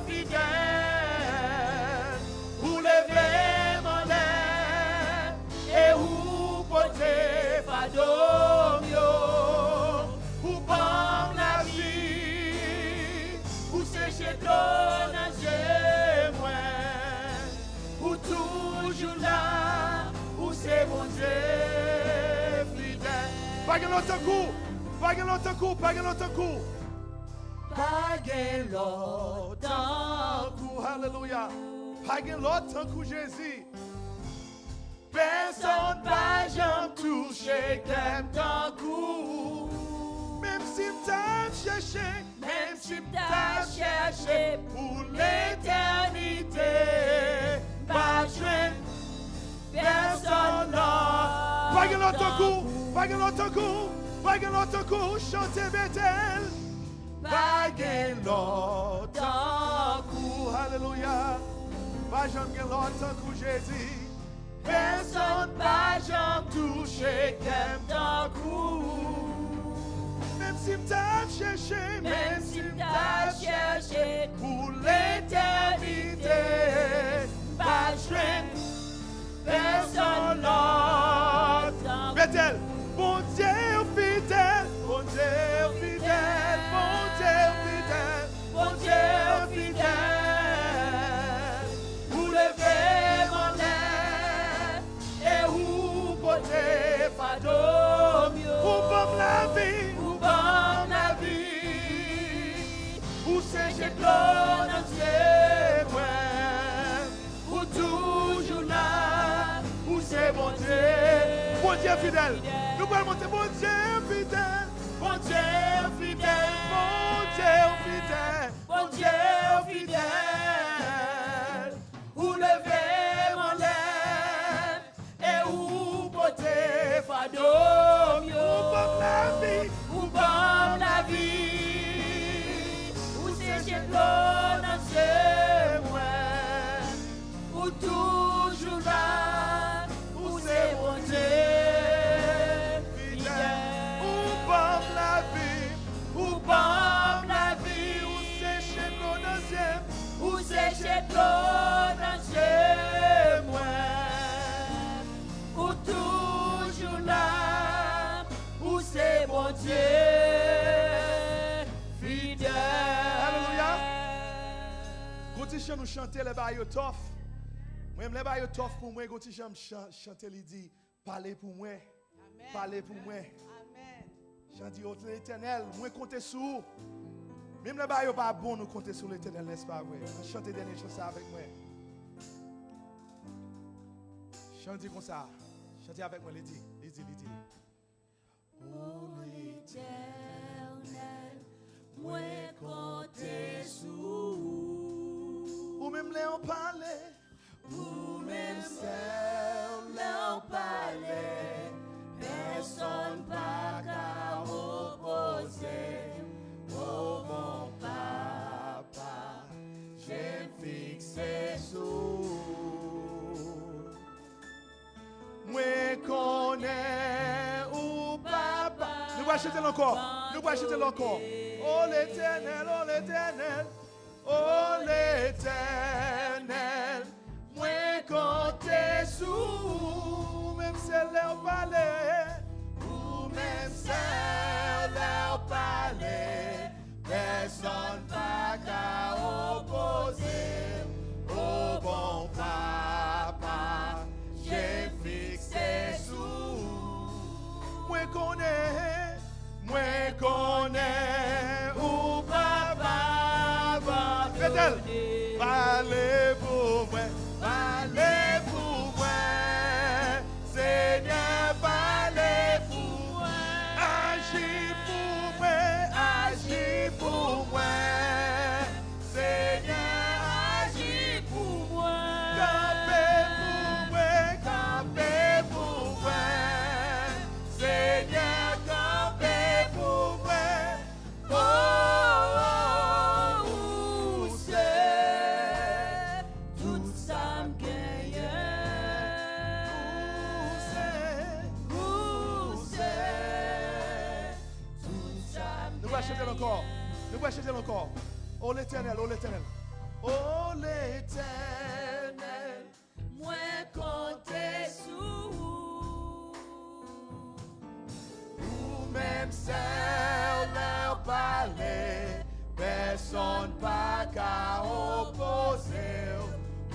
Speaker 3: fidèle, pour lever mon l'air et où porter fadom yo, pour prendre la vie, pour sécher ton âge moi, pour toujours là, pour c'est mon Dieu fidèle. Pas de l'autre coup, pas de l'autre coup, pas de l'autre coup. Pas de l'autre coup, hallelujah. Pas de l'autre coup, Jésus. Personne pas jamais touché comme ton coup. Même si t'as cherché, même si t'as cherché pour l'éternité, pas jouer personne n'a. Pas de l'autre coup, pas de l'autre coup, pas de l'autre coup, chantez Bethel. Pas de l'autre coup, hallelujah. Pas jamais l'autre coup, Jésus. Personne pas jamais touché comme ton coup. Même si t'as cherché, même si t'as cherché pour l'éternité, pas jouer personne n'entend. Bethel, bon Dieu fidèle, bon Dieu fidèle, bon Dieu fidèle, bon Dieu fidèle, pour lever mon l'air et où porter fadom yo, pour bombe la vie, pour bombe la vie, pour sécher l'eau dans ses mains, pour toujours là, pour c'est bon Dieu fidèle. Nous pouvons monter bon Dieu fidèle, bon Dieu fidèle, bon Dieu fidèle, bon Dieu fidèle, où lever mon lèvre et où porter fadom yo, où bombe la vie, où sécher l'eau dans ses mains, où toujours là, où c'est bon Dieu. Où sécher l'eau dans chez moi, où toujours là, où c'est mon Dieu fidèle. Alléluia. Quand nous chanter les bails tough, moi-même les bails tough pour moi, quand j'aime chanter, il dit, parlez pour moi, parlez pour moi. J'en dis au l'Éternel, moi comptez sur vous. Même le bail pas bon, nous compter sur l'Éternel, n'est-ce pas vrai? Chantez dernière chose avec moi. Chantez comme ça. Chantez avec moi, Lydie. Oh l'Éternel, moi compter sur vous. Ou même les en parler. Ou même celles en parler. Personne pas qu'à opposer. Oh mon papa, j'ai fixé sous. Moi connais allons chanter encore. Nous allons chanter encore. Oh l'Éternel, oh l'Éternel, oh l'Éternel. Moi compter sous, même si leur palais, ou même si leur palais, personne n'a qu'à opposer au bon papa. J'ai fixé sous, moi connais, ou papa va fait-elle, parlez pour moi. Parlez pour moi, Seigneur, parlez pour moi. Agis pour moi, agis pour moi. Seigneur, agis pour moi. Campez pour moi. Seigneur, campez pour moi. Oh, où c'est tout ça me gagne? Où c'est tout ça me gagne? Nous allons chanter encore. Nous allons chanter encore. Oh l'Éternel, oh l'Éternel. Oh l'Éternel, moi compter sous. Ou même seul leur palais, personne pas qu'à opposer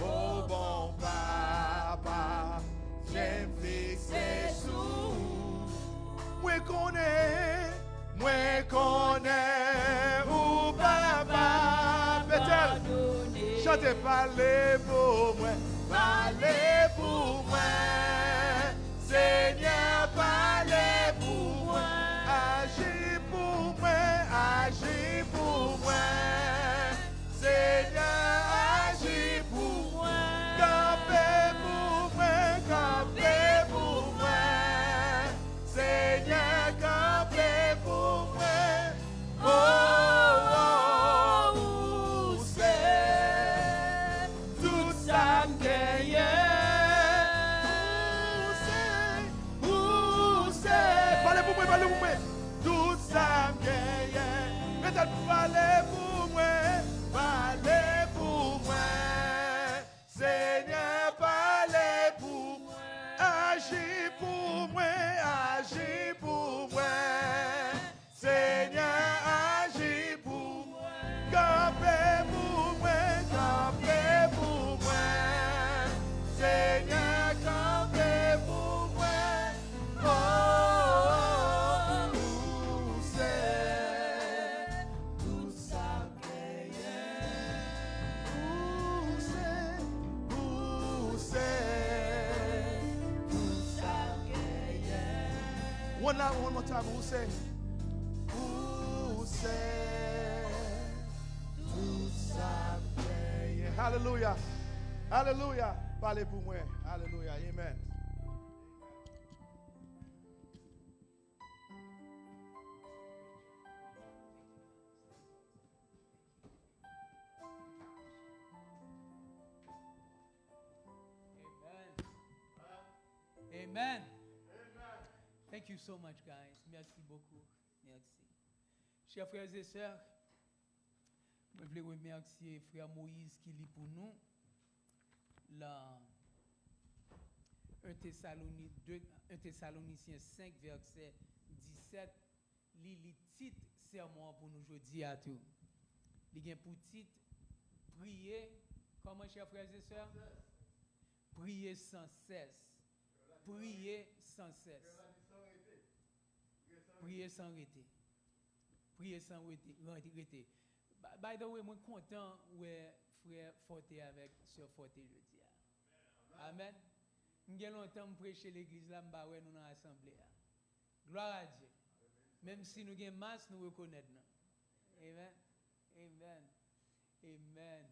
Speaker 3: au bon papa. J'aime fixer sous. Moi connais, ou papa. Peut-être, chantez, parlez pour moi, parlez pour moi. Seigneur, parlez pour moi, agis pour moi, agis pour moi. Seigneur, agis pour moi, campez pour moi, campez pour moi. Seigneur, campez pour moi. Oh, où c'est tout ça me gagne? Où c'est? Parlez pour moi, parlez pour moi. Tout ça me gagne. Peut-être parlez pour moi, parlez pour moi. Seigneur, parlez pour moi. Agis pour moi, agis pour moi. Seigneur, agis pour moi. Campez pour moi, campez pour moi. Seigneur, campez pour moi. Oh, où c'est tout ça gagne? Où c'est tout ça gagne? One more time, who say? Où c'est tout ça gagne? Hallelujah, hallelujah. Parlez pour moi, hallelujah, amen.
Speaker 5: Amen. Thank you so much, guys. Merci beaucoup. Merci. Chers frères et sœurs, je voulais remercier frère Moïse qui lit pour nous la 1 Thessaloniciens 5, verset 17. Lit titre sermon pour nous aujourd'hui à tout. Il y a pour titre prier. Comment, chers frères et sœurs? Prier sans cesse. Prier sans cesse. Prier sans arrêter. Prier sans arrêter. By the way, je suis content de frère Forté avec sœur Forté jeudi. Amen. Nous avons longtemps prêché l'église là, nous dans l'assemblée. Gloire à Dieu. Même si nous avons masse, nous reconnaissons. Amen. Amen. Amen.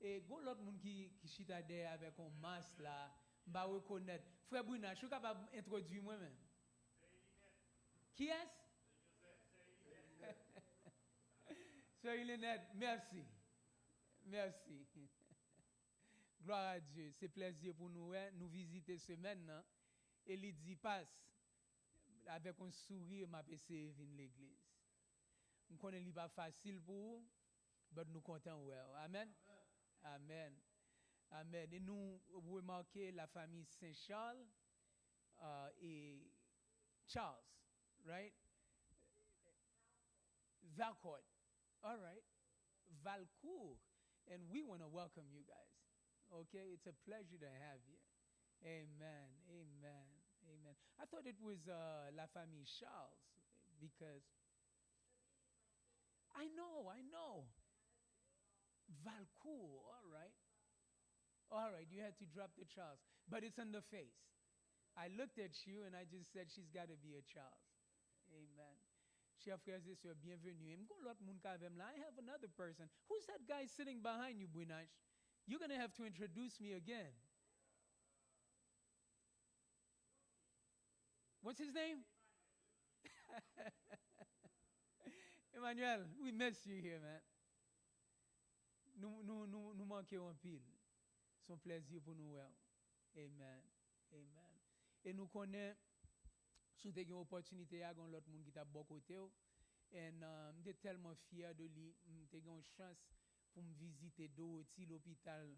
Speaker 5: Et il y a l'autre monde qui chita derrière avec un masse là, je reconnaître. Frère Bruna, je suis capable d'introduire moi-même. Qui est-ce? Sœur Ilénette, merci. Merci. Gloire à Dieu. C'est plaisir pour nous, nous visiter ce semaine. Et il dit passe. avec un sourire, m'a essayé venir l'église. Nous connaissons li pas facile pour vous, mais nous comptons well. Amen. Amen. Amen. Et nous remarquons la famille Saint-Charles et Charles, right? Valcourt. All right. Valcourt. And we want to welcome you guys. Okay? It's a pleasure to have you. Amen. Amen. Amen. I thought it was La Famille Charles because I know. Valcourt. All right. All right. You had to drop the Charles. But it's on the face. I looked at you and I just said she's got to be a Charles. Amen. Chers frères et sœurs, bienvenue. I have another person. Who's that guy sitting behind you, Buinash? You're going to have to introduce me again. What's his name? Emmanuel, we miss you here, man. Nous manquons en pile. C'est un plaisir pour nous. Amen. Amen. Et nous connaissons, si vous avez une opportunité, à l'autre monde qui t'a beaucoup côté. Et je suis tellement fier de lui. J'ai eu une chance pour me visiter Dorothy, l'hôpital.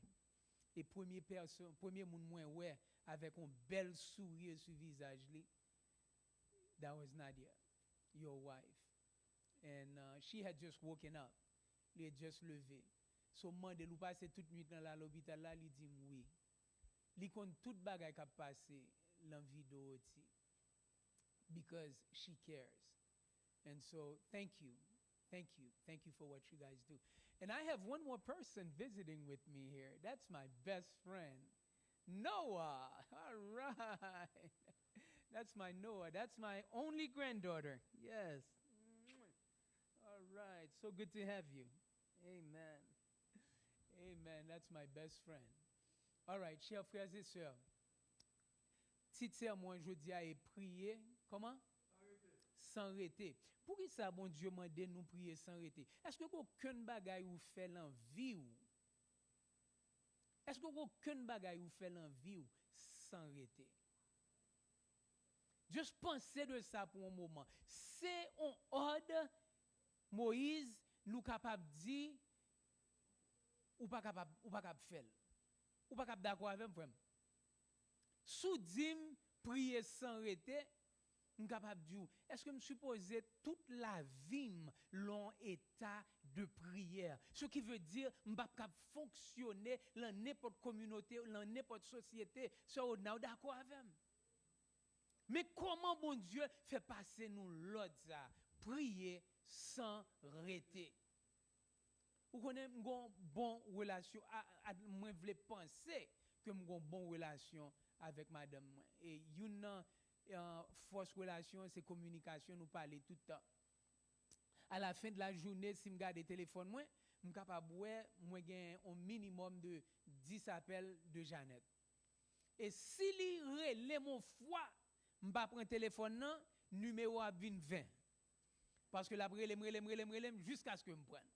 Speaker 5: Et premier monde moins ouais avec un bel sourire sur le visage. That was Nadia, your wife. And she had just woken up. Elle had just levé. So, mandé, nous passé toute nuit dans l'hôpital là, il dit oui. Il compte toute bagaille qui a passé dans vie Dorothy. Because she cares. And so, thank you. Thank you. Thank you for what you guys do. And I have one more person visiting with me here. That's my best friend, Noah. All right. That's my Noah. That's my only granddaughter. Yes. All right. So good to have you. Amen. Amen. That's my best friend. All right, chers frères et sœurs. Petite sœur, moi, je dis à prier. Comment? Sans arrêter. Pour qui ça, bon Dieu, m'a dit nous prier sans arrêter? Est-ce que aucun bagaille ou fait l'envie ou? Est-ce que aucun bagaille ou fait l'envie ou sans arrêter? Juste pensez de ça pour un moment. C'est un ordre, Moïse, nous capable de dire, ou pas capable faire. Ou pas capable d'accord avec moi. Sous dim, prier sans arrêter, nous capable de dire, est-ce que je suppose toute la vie l'on état de prière? Ce qui veut dire, je ne peux pas fonctionner dans n'importe communauté, dans n'importe société, so now d'accord avec moi. Mais comment bon Dieu fait passer nous l'autre ça? Prier sans arrêter. Vous connaissez une bonne relation, moi je voulais penser que j'ai une bonne relation avec madame. Et une force relation, c'est communication, nous parler tout le temps. À la fin de la journée, si je regarde le téléphone, je suis capable de gagner un minimum de 10 appels de Jeannette. Et si il relève mon foi, je ne prends pas le téléphone, numéro à 20. Parce que la relève jusqu'à ce que je me prenne.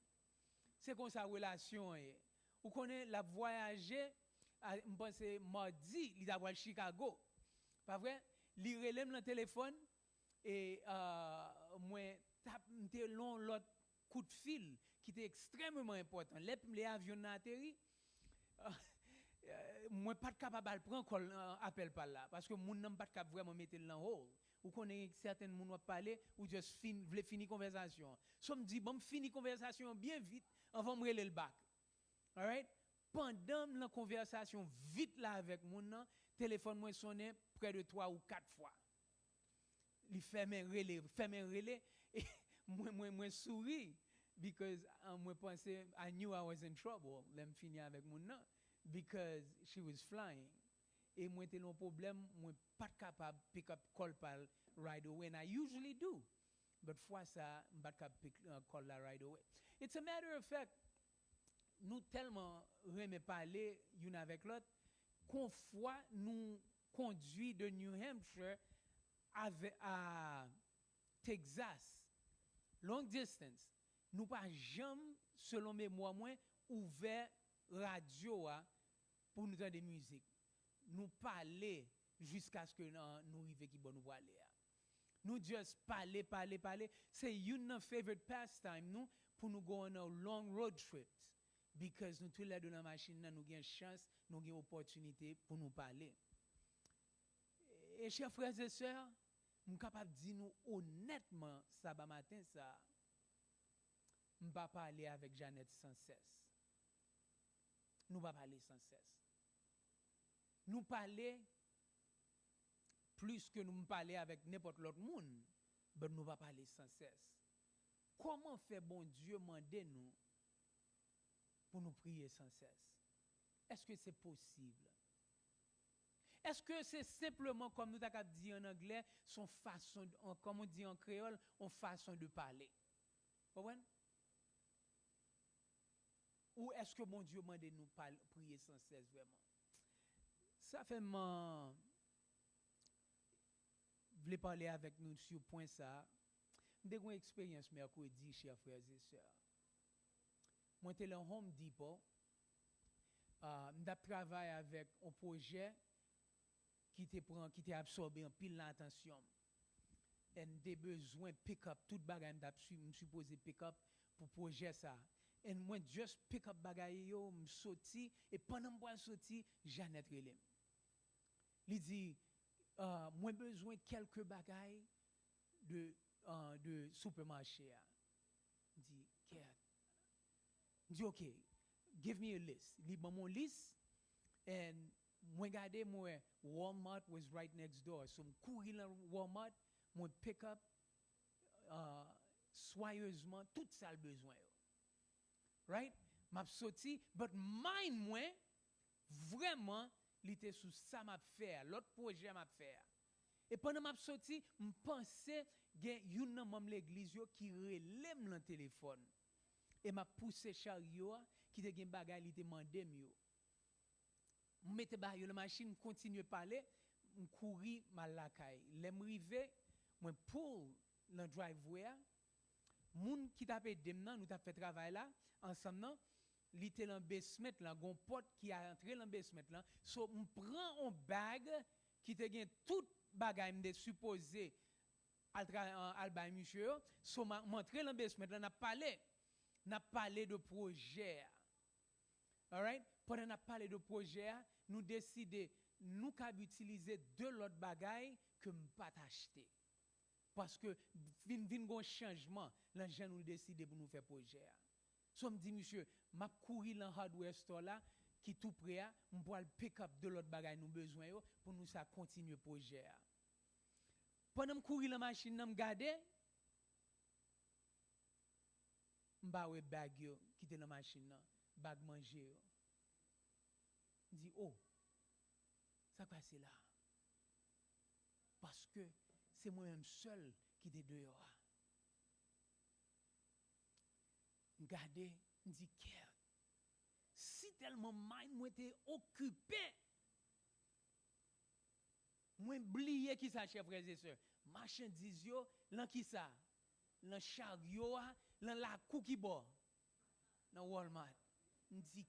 Speaker 5: C'est comme ça la relation. Vous connaissez la voyager, je pense mardi, il a à Chicago. Pas vrai? Il relève le téléphone et moi, j'ai long l'autre coup de fil qui était extrêmement important. Les avions atterri. Moi pas capable de prendre appel par là parce que mon n'ai pas capable vraiment mettre dans haut ou connaît certaines moun va parler ou juste veut finir conversation so me dit bon fini conversation bien vite avant me reler le bac. All right, pendant la conversation vite là avec mon téléphone moi sonné près de 3 ou 4 fois. Il fait mes relais et moi souris because moi pensais I knew I was in trouble. Let me finir avec mon nom. Because she was flying. Et moi, j'ai un problème, moi, pas capable de pick up call pal right away. And I usually do. But fois ça, je pas capable de pick call la right away. It's a matter of fact, nous tellement aimons parler l'une avec l'autre, qu'on fois nous conduit de New Hampshire à Texas, long distance. Nous pas jamais, selon mémoire moins, ouvert radio pour nous entendre des musiques. Nous parler jusqu'à ce que nous arrivions qui bon nous aller. Nous just parler. C'est une favorite pastime nous pour nous go on a long road trips. Because nous tous les deux dans la machine, nous avons chance, nous avons opportunité pour nous parler. Et chers frères et sœurs, je suis capable de dire nous honnêtement, ça matin, ça, je ne vais pas parler avec Jeannette sans cesse. Nous ne pas parler sans cesse. Nous parler plus que nous parler avec n'importe l'autre monde, mais nous ne pas parler sans cesse. Comment fait bon Dieu demander nous pour nous prier sans cesse? Est-ce que c'est possible? Est-ce que c'est simplement, comme nous avons dit en anglais, son façon, comme on dit en créole, une façon de parler? Vous comprenez? Ou est-ce que mon Dieu m'a demandé nous prier sans cesse vraiment? Ça fait je voulais parler avec nous sur point ça. J'ai une expérience mercredi, chers frères et sœurs. Moi, j'étais dans Home Depot. J'ai travaillé avec un projet qui était absorbé en pile l'attention. Et des besoins pick-up, tout bagage je supposé pick-up pour projet ça. Et moi juste pick-up bagage yo, me sorti et pendant moi sorti, Jeannette relem. Il dit moi besoin quelques bagages de supermarché. Dit dit OK, give me a list. Il bon mon liste and moi regardé moi Walmart was right next door. So je courir dans Walmart, moi pick up soigneusement tout ça le besoin. Right? M'a sorti but mind moi vraiment il était sous ça m'a faire, l'autre projet m'a faire. Et pendant m'a sorti, me pensais gen une membre l'église yo qui relève le téléphone. Et m'a poussé chariot qui te gen bagay li te mandé yo. Mette ba yo la machine continue parler, me courir mal la caille. L'aime rivé, moi pour le driveway, moun qui t'a fait demnan nous t'a fait travail là ensemble li te dans basement là gon porte qui a entré dans basement là so on prend un bag qui te gen tout bagay m'de supposé al bay monsieur so m'entrer dans basement là n'a parlé de projet. All right, pendant n'a parlé de projet nous décider nous qu'à utiliser deux l'autre bagay que m'pas acheter parce que vinn gon changement là gens nous décider pour nous faire projet. So me dit monsieur m'a courir dans hardware store là qui tout prêt on pour le pick up de l'autre bagay nous besoin yo pour nous ça continuer projet. Pendant me courir la machine n'a me garder m'ba we bag yo qui était dans machine là bag manger yo. Dit oh ça passe là parce que c'est moi même seul qui était dehors. Regardez, dit si tellement mind moi était occupé, moi oublié qui ça chef frères et sœurs, marchandise yo, lan qui ça, lan chariot, lan la cookie bar, dans Walmart. Dit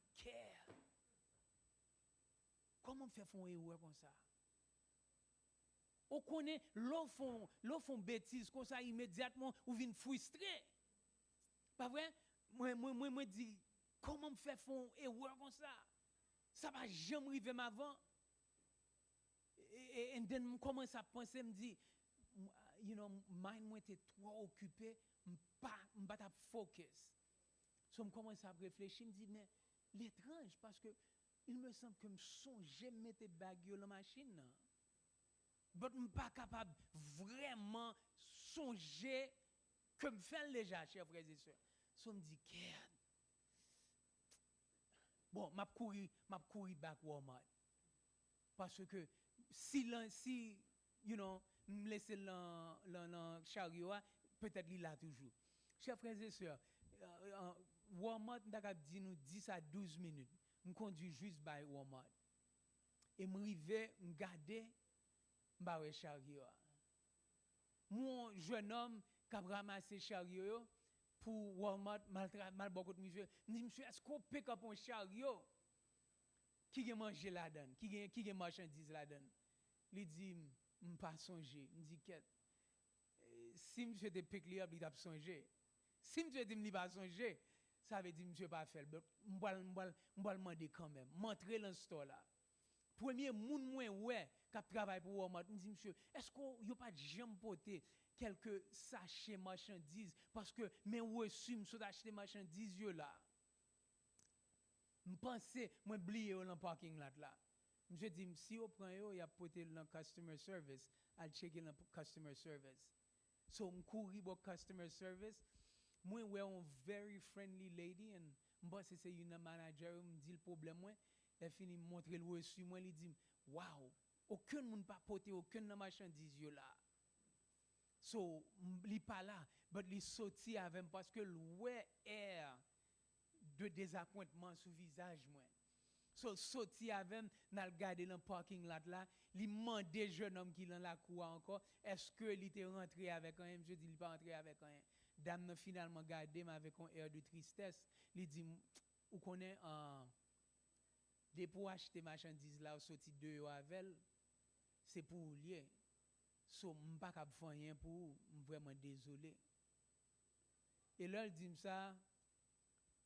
Speaker 5: comment faire font erreur comme ça? On connaît l'on font bêtise comme ça immédiatement ou vinn frustré. Pas vrai? Moi dis comment me faire font erreur comme ça? Ça va jamais arriver avant. Et then commence à penser me dit you know mind moi était trop occupé, m'pas ta focus. So me commence à réfléchir, me dit mais l'étrange parce que il me semble que me songeais mettre bag yo dans machine là. Mais je ne suis pas capable vraiment songer que me fait déjà, chers frères et sœurs. So me dit bon, m'a couru back Walmart. Parce que si you know, me laisser dans chariot, peut-être il là toujours. Chers frères et sœurs, Walmart n'a dit nous 10 à 12 minutes. Je conduis juste by Walmart. Et me rive garder m'ba chariot. Mon jeune homme qui a ramassé chariot pour Walmart mal beaucoup de monsieur. Dit monsieur est-ce qu'on pick up un chariot qui a mangé là-dedans, qui a marchandise là-dedans. Il dit m'pas songer, me dit qu'est Si monsieur te pick li up, il t'a songé. Si monsieur dit m'li pas songé, ça veut dire monsieur pas faire. M'bal demander quand même. M'entrer dans ce store là. Premier moun moins ouais qui travaille pour Walmart, me dit monsieur, est-ce qu'on y a pas de jambe porter quelques sachets marchandises parce que mes reçus m'sont acheter marchandises yo là. M'penser moi oublier dans le parking lot là. Monsieur dit si on prend yo, y a porter dans customer service, I'll check in dans customer service. So m'couri pour customer service. Moi ouais on very friendly lady and m'pense c'est une manager me dit le problème moi, elle finit montrer le reçu moi lui dit wow, aucun monde pas porter aucun marchandise yo là. So li pas là, but li sorti avec parce que ouais air de désappointement sur visage moi. So sorti avec n'a regarder dans parking lot là, li mandé jeune homme qui dans la cour encore, est-ce que il était rentré avec un, je dis il pas rentré avec un. Dame n'a finalement gardé mais avec un air de tristesse, il dit ou connaît des pour acheter marchandises là sorti de avec c'est pour lier. So m'pas cap faire rien pour vraiment désolé. Et là il dit ça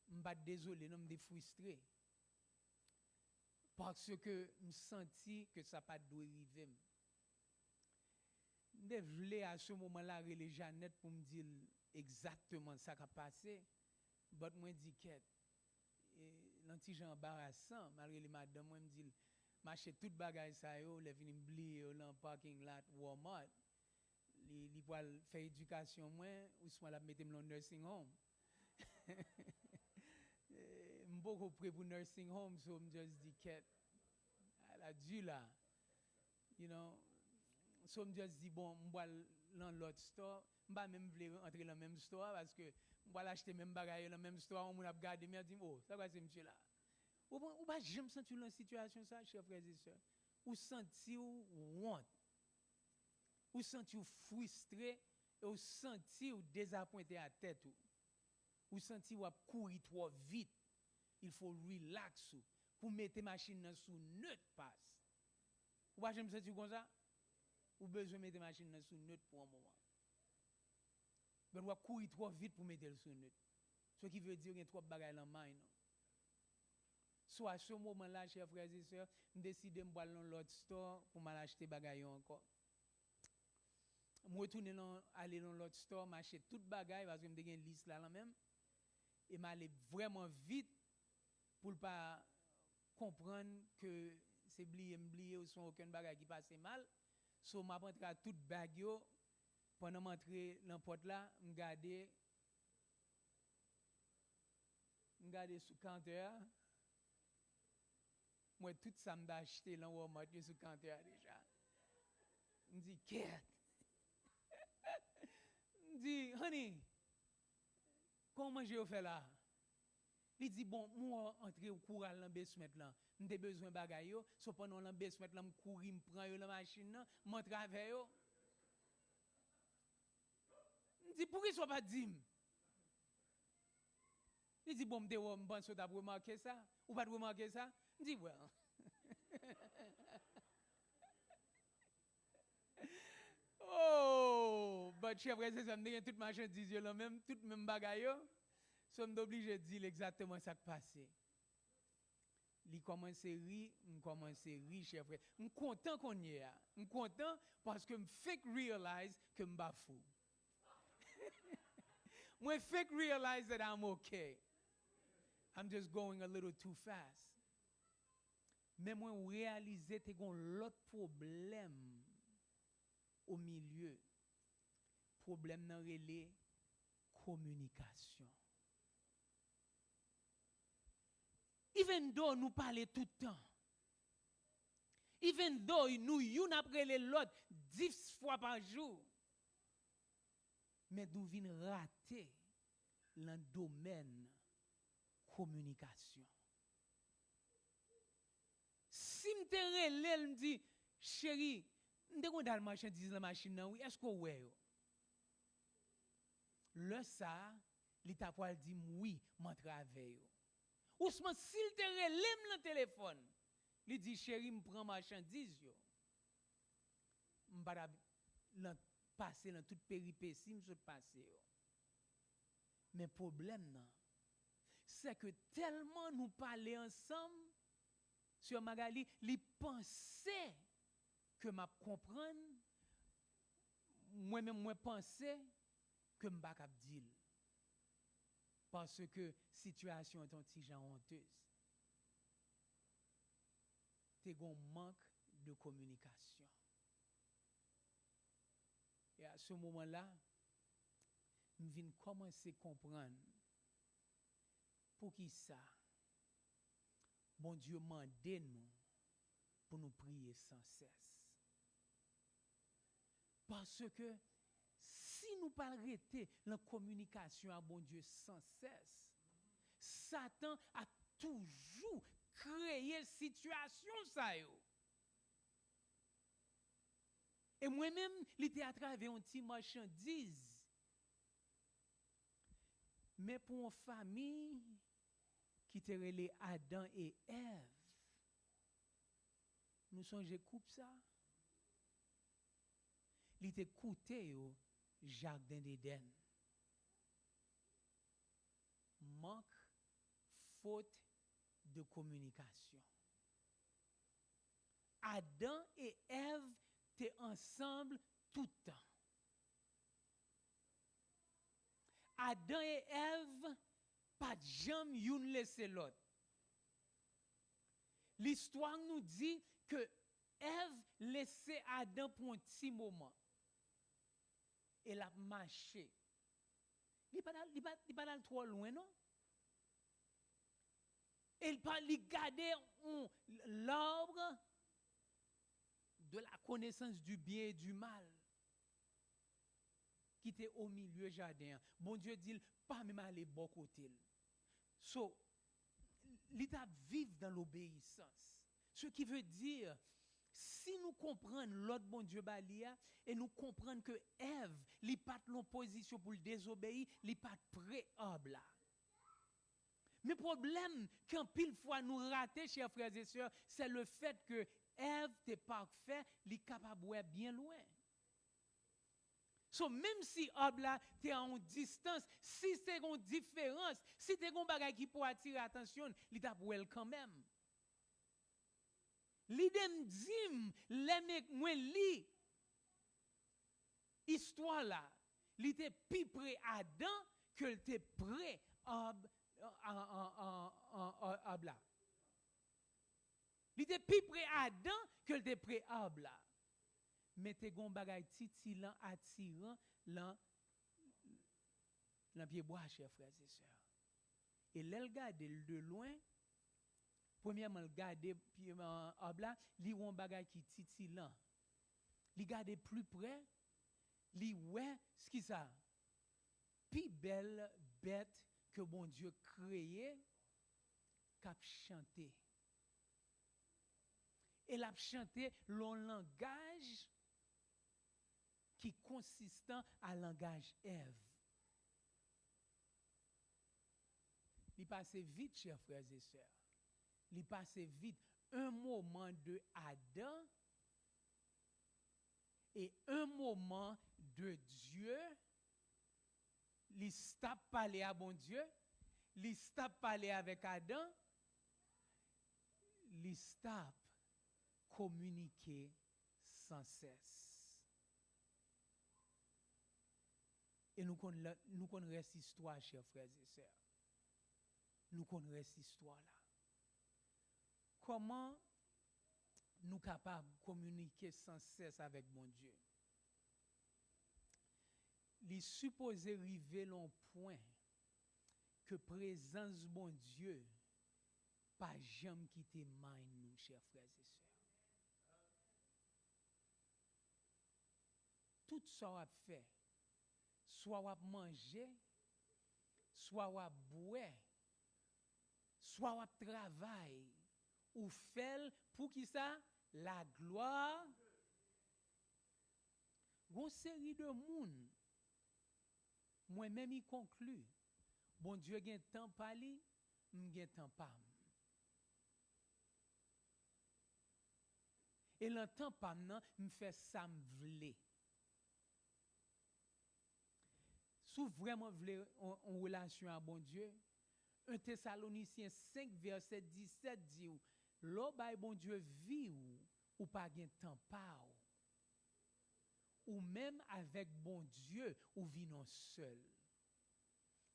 Speaker 5: m'pas désolé non me frustré. Parce que me senti que ça pas doit arriver. Je voulais à ce moment-là les Jeannette pour me dire exactement ça qui a passé. Mais moi dis qu'est l'anti embarrassant malgré les madame moi me dit m'acheter toute bagaille ça yo les vinn oublier dans parking lot Walmart. Li pour faire éducation moi ou soit la mettre dans nursing home. M'boko prêt pour nursing home so me just dit qu'elle a dû là. You know, so me just dit bon m'bois dans l'autre store, m'pa même vle entrer dans le même store parce que m'bois acheter même bagaille dans le même store on a regarder me dit oh, ça quoi c'est monsieur là. Ou pas jamais senti dans situation ça chers frères et sœurs. Ou senti ou honte. Ou senti ou frustré et ou senti ou désappointé à tête ou senti ou courir trop vite. Il faut relax pour mettre machine dans sous neutre passe. Ou pas jamais senti comme ça? Ou besoin mettre machine dans sous neutre pour un moment. Mais ou courir trop vite pour mettre le sous neutre. Ce qui veut dire qu'il y a trop de bagages dans main. Soit à ce moment-là, chers frères et sœurs, je décide de m'aller dans l'autre store pour m'acheter des bagages encore. Je retourne aller dans l'autre store, m'acheter toute bagaille parce que je me une liste là même. Et m'aller vraiment vite pour ne pas comprendre que c'est oublié ou son aucun bagaille qui passe mal. So m'a rentré à toute bag yo pendant m'entrer dans porte là, m'garder sous compteur. Moi tout ça m'a acheté dans Walmart sous compteur déjà. Me dit quête. Me dit honey, comment j'ai fait là? Il dit bon moi entrer au coural dans basement là m'te besoin bagay yo so pendant dans basement là me courir me prend yo la machine là m'entrer avec yo il dit pourquoi soit pas dit il dit bon me pense que tu as remarqué ça ou pas remarqué ça il dit well oh but chef frère c'est ça me toute marchandise yo là même toute même bagay yo. So m'm obligé de dire exactement ça qui passé. Li commence ri, m'commence ri chef frère. M'm content qu'on y est. M'm content parce que m'fake realize que m'ba fou. Moi fake realize that I'm okay. I'm just going a little too fast. Mais moi réaliser te gon l'autre problème au milieu. Problème nan relé communication. Even though nous parlons tout le temps, even though nous yon après l'autre 10 fois par jour, mais nous venons rater dans le domaine communication. Si m'te relè me dit chérie, m'te kon dal marchandise la machine oui, est-ce que ouais? Le ça, li t'a pas dit oui, m'en travaille. Ousmane s'il te relève le téléphone, il dit chérie, me prend marchandise yo. M'pa passé dans toute péripétie, me saute passé. Mais problème non, c'est que tellement nous parler ensemble sur Magali, li pensait que m'a comprendre, moi-même moi pensais que m'pa cap dire parce que situation est un petit genre honteuse. T'es gon manque de communication. Et à ce moment-là, nous venons commencer à comprendre pour qui ça. Bon Dieu mande nous pour nous prier sans cesse. Parce que si nous pas arrêter la communication à bon Dieu sans cesse, Satan a toujours créé situation ça yo. Et moi-même, j'étais à travers une petite marchandise. Mais pour une famille qui était relée Adam et Ève, nous songeons coupe ça. Il était coûté au jardin d'Éden. Manque, faute de communication. Adam et Ève étaient ensemble tout le temps. Adam et Ève, pas de jamais une laissé l'autre. L'histoire nous dit que Ève laissait Adam pour un petit moment. Elle a marché. Il n'est pas trop loin, non? Elle gardait l'arbre de la connaissance du bien et du mal qui était au milieu du jardin. Bon Dieu dit, pas même aller bon côté. So, l'état vivre dans l'obéissance. Ce qui veut dire, si nous comprenons l'autre bon Dieu balia et nous comprenons que Ève, n'est pas en position pour le désobéir, n'est pas préable là. Mais le problème, quand pile fois nous ratons, chers frères et sœurs, c'est le fait que Ève est parfait, elle est capable de bien loin. So, même si Obla est en distance, si c'est une différence, si c'est un bagage qui peut attirer l'attention, il t'a pour elle quand même. L'idée me dit, l'aime moi li histoire là, il était plus près Adam que il était près Obla. Il était plus près Adam que il était près Obla. Mettez gon bagay titilant attirant dans pied bois, chers frères et sœurs. Et l'elle garde de loin, premièrement, le garder pied obla, li won bagay qui titilant. Li garde plus près, li ouais, ce qui ça? Pi belle bête que bon Dieu créé, cap chanter. Et l'a chanter l'on langage qui consistant à langage Ève. Il passe vite, chers frères et sœurs. Il passe vite. Un moment de Adam et un moment de Dieu. Il stop parler à bon Dieu. Il stop parler avec Adam. Il stop communiquer sans cesse. Et nous connaissons cette histoire, chers frères et sœurs. Nous connaissons cette histoire-là. Comment nous sommes capables de communiquer sans cesse avec mon Dieu? Il est supposé arriver à un point que présence de mon Dieu pas jamais quitter nous, chers frères et sœurs. Tout ça on a fait. Soit on manger, soit on boire, soit on travaille, ou fait pour qui ça? La gloire. Une série de monde, moi-même y conclut. Bon Dieu a un temps pas li, m'gen temps pas. Et le temps pas nan, me fait ça me vle. sous vraiment voulez en relation à bon Dieu, 1 Thessaloniciens 5, verset 17 dit, l'eau bay bon Dieu vie ou pas gen temps pa ou même avec bon Dieu ou vit non seul.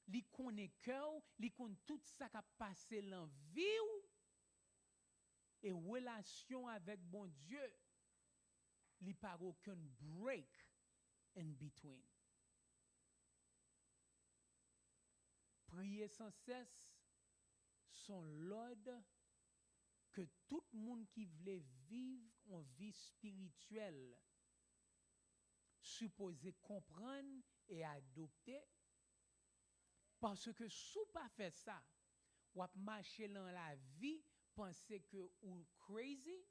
Speaker 5: Li connaît cœur, li connaît tout ça qui a passé dans vie et relation avec bon Dieu, li pas aucun break in between. Prier sans cesse son l'ordre que tout le monde qui voulait vivre une vie spirituelle supposé comprendre et adopter, parce que si vous pas fait ça, ou marcher dans la vie, penser que vous crazy,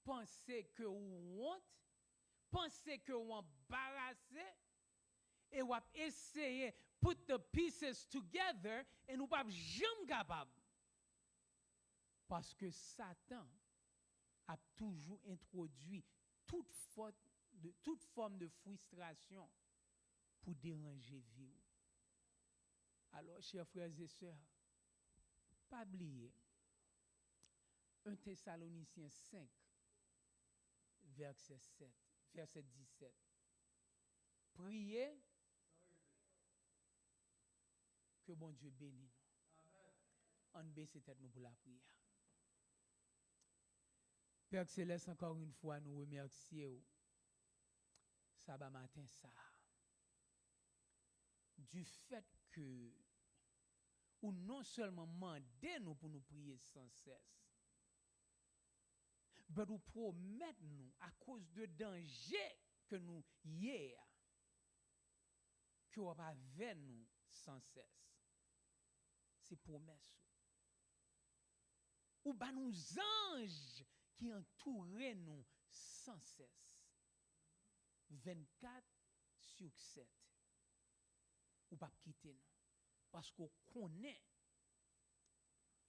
Speaker 5: penser que vous honte, penser que vous embarrassé, et vous essayer put the pieces together et nous pas jamais capable. Parce que Satan a toujours introduit toute forme de frustration pour déranger vie. Alors, chers frères et sœurs, pas oublier 1 Thessaloniciens 5, verset 17. Priez que bon Dieu bénisse nous. On baisse tête nous pour la prière. Père Céleste, encore une fois, nous remercions sabbat matin ça. Du fait que ou non seulement mandez nous pour nous prier sans cesse, mais nous promettez nous à cause de danger que nous hier que on va vers nous sans cesse. C'est promesse. Ou ba nous anges qui entourent nous sans cesse. 24/7. Ou pas quitter nous. Parce qu'on connaît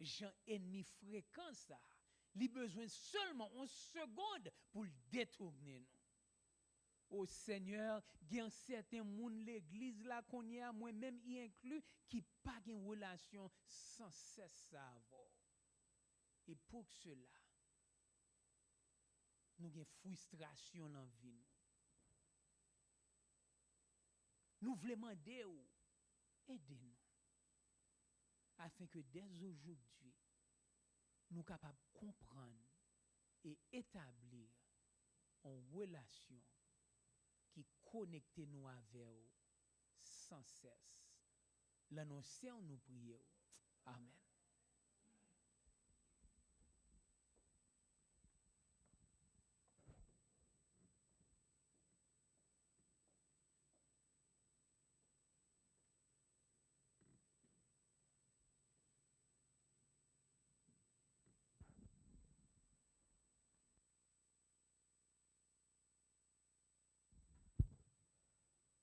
Speaker 5: gens ennemis fréquents ça. Il besoin seulement une seconde pour le détourner nous. Au Seigneur, il y a certains monde l'église là qu'on y a moi-même y inclus qui pas une relation sans cesse ça avoir. Et pour cela, nous avons frustration dans la vie. Nous voulons demander, aidez-nous, afin que dès aujourd'hui, nous soyons capables de comprendre et établir une relation qui connecte nous avec eux sans cesse. L'annoncer, nous prions. Amen.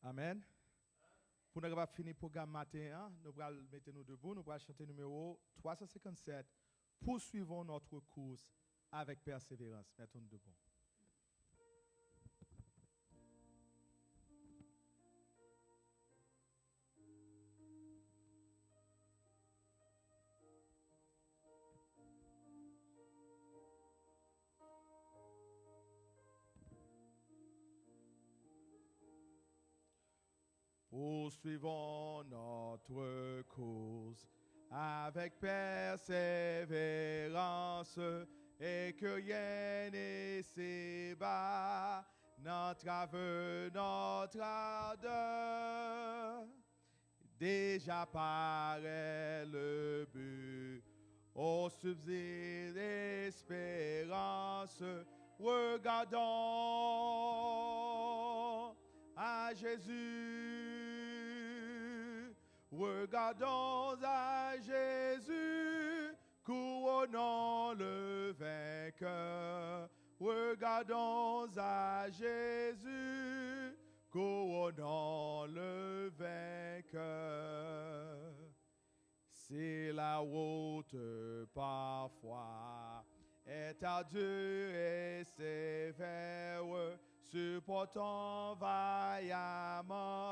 Speaker 3: Amen. Pour nous finir le programme matin, nous allons mettre nous debout, nous allons chanter numéro 357. Poursuivons notre course avec persévérance. Mettons-nous debout. Poursuivons notre course avec persévérance et que rien ne s'ébat n'entrave notre ardeur. Déjà paraît le but, au subside l'espérance. Regardons à Jésus. Regardons à Jésus, couronnons le vainqueur. Regardons à Jésus, couronnons le vainqueur. Si la route parfois est ardue et sévère, supportons vaillamment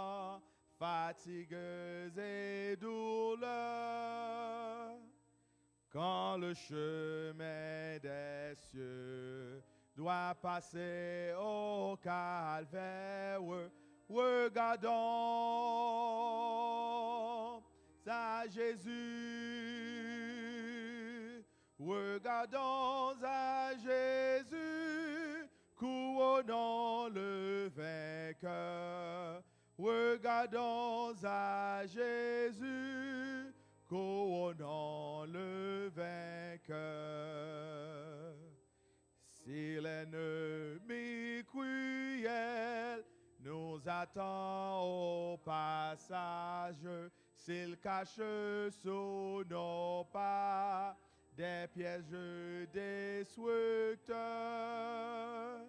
Speaker 3: fatigues et douleurs, quand le chemin des cieux doit passer au calvaire, regardons à Jésus, regardons à Jésus, couronnons le vainqueur. Regardons à Jésus, couronnons le vainqueur. Si l'ennemi cruel nous attend au passage, s'il cache sous nos pas des pièges destructeurs,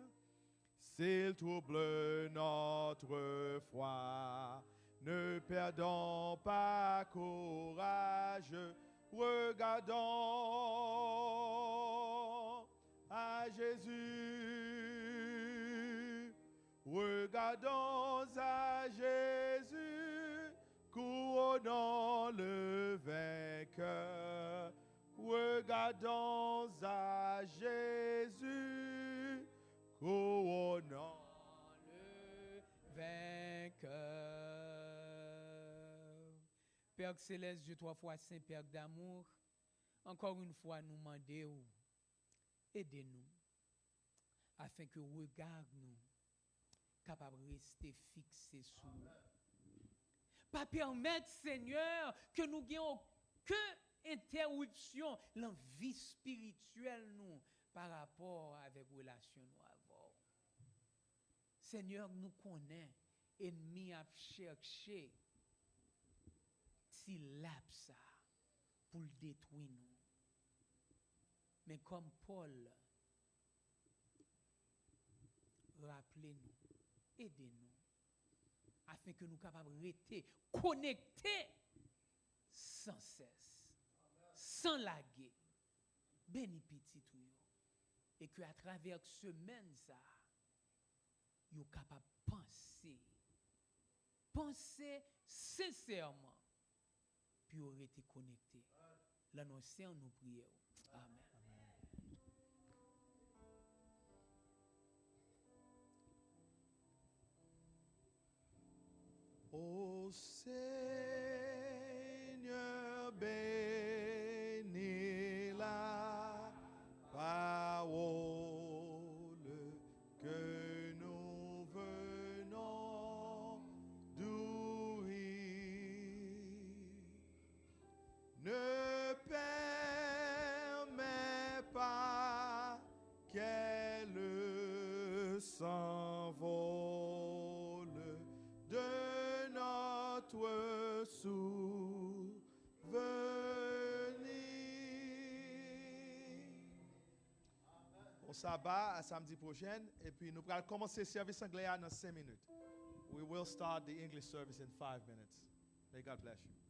Speaker 3: s'il trouble notre foi, ne perdons pas courage, regardons à Jésus, regardons à Jésus, couronnons le vainqueur, regardons à Jésus, couronnons
Speaker 5: le vainqueur. Père Céleste, Dieu trois fois saint, Père d'amour, encore une fois nous demandons, aidez-nous, afin que regard nous capable de rester fixé sur nous. Pas permettre, Seigneur, que nous n'ayons aucune interruption dans la vie spirituelle nous par rapport avec relation nous avant. Seigneur, nous connaissons, ennemi a cherché si lapsa pour le détruire nous. Mais comme Paul, rappelez-nous, aidez-nous, afin que nous soyons capables de rester connectés sans cesse, sans laguer. Béni petit tout. Et que à travers ce semaine, ça, nous sommes capables de penser sincèrement, puis nous rester connectés. L'annoncer en nous prions. Amen.
Speaker 3: Ô Seigneur, bénis la parole que nous venons d'ouïr. Ne permets pas qu'elle s'envole de notre souvenir. Au sabbat, à samedi prochain, et puis nous allons commencer le service anglais dans 5 minutes. We will start the English service in 5 minutes. May God bless you.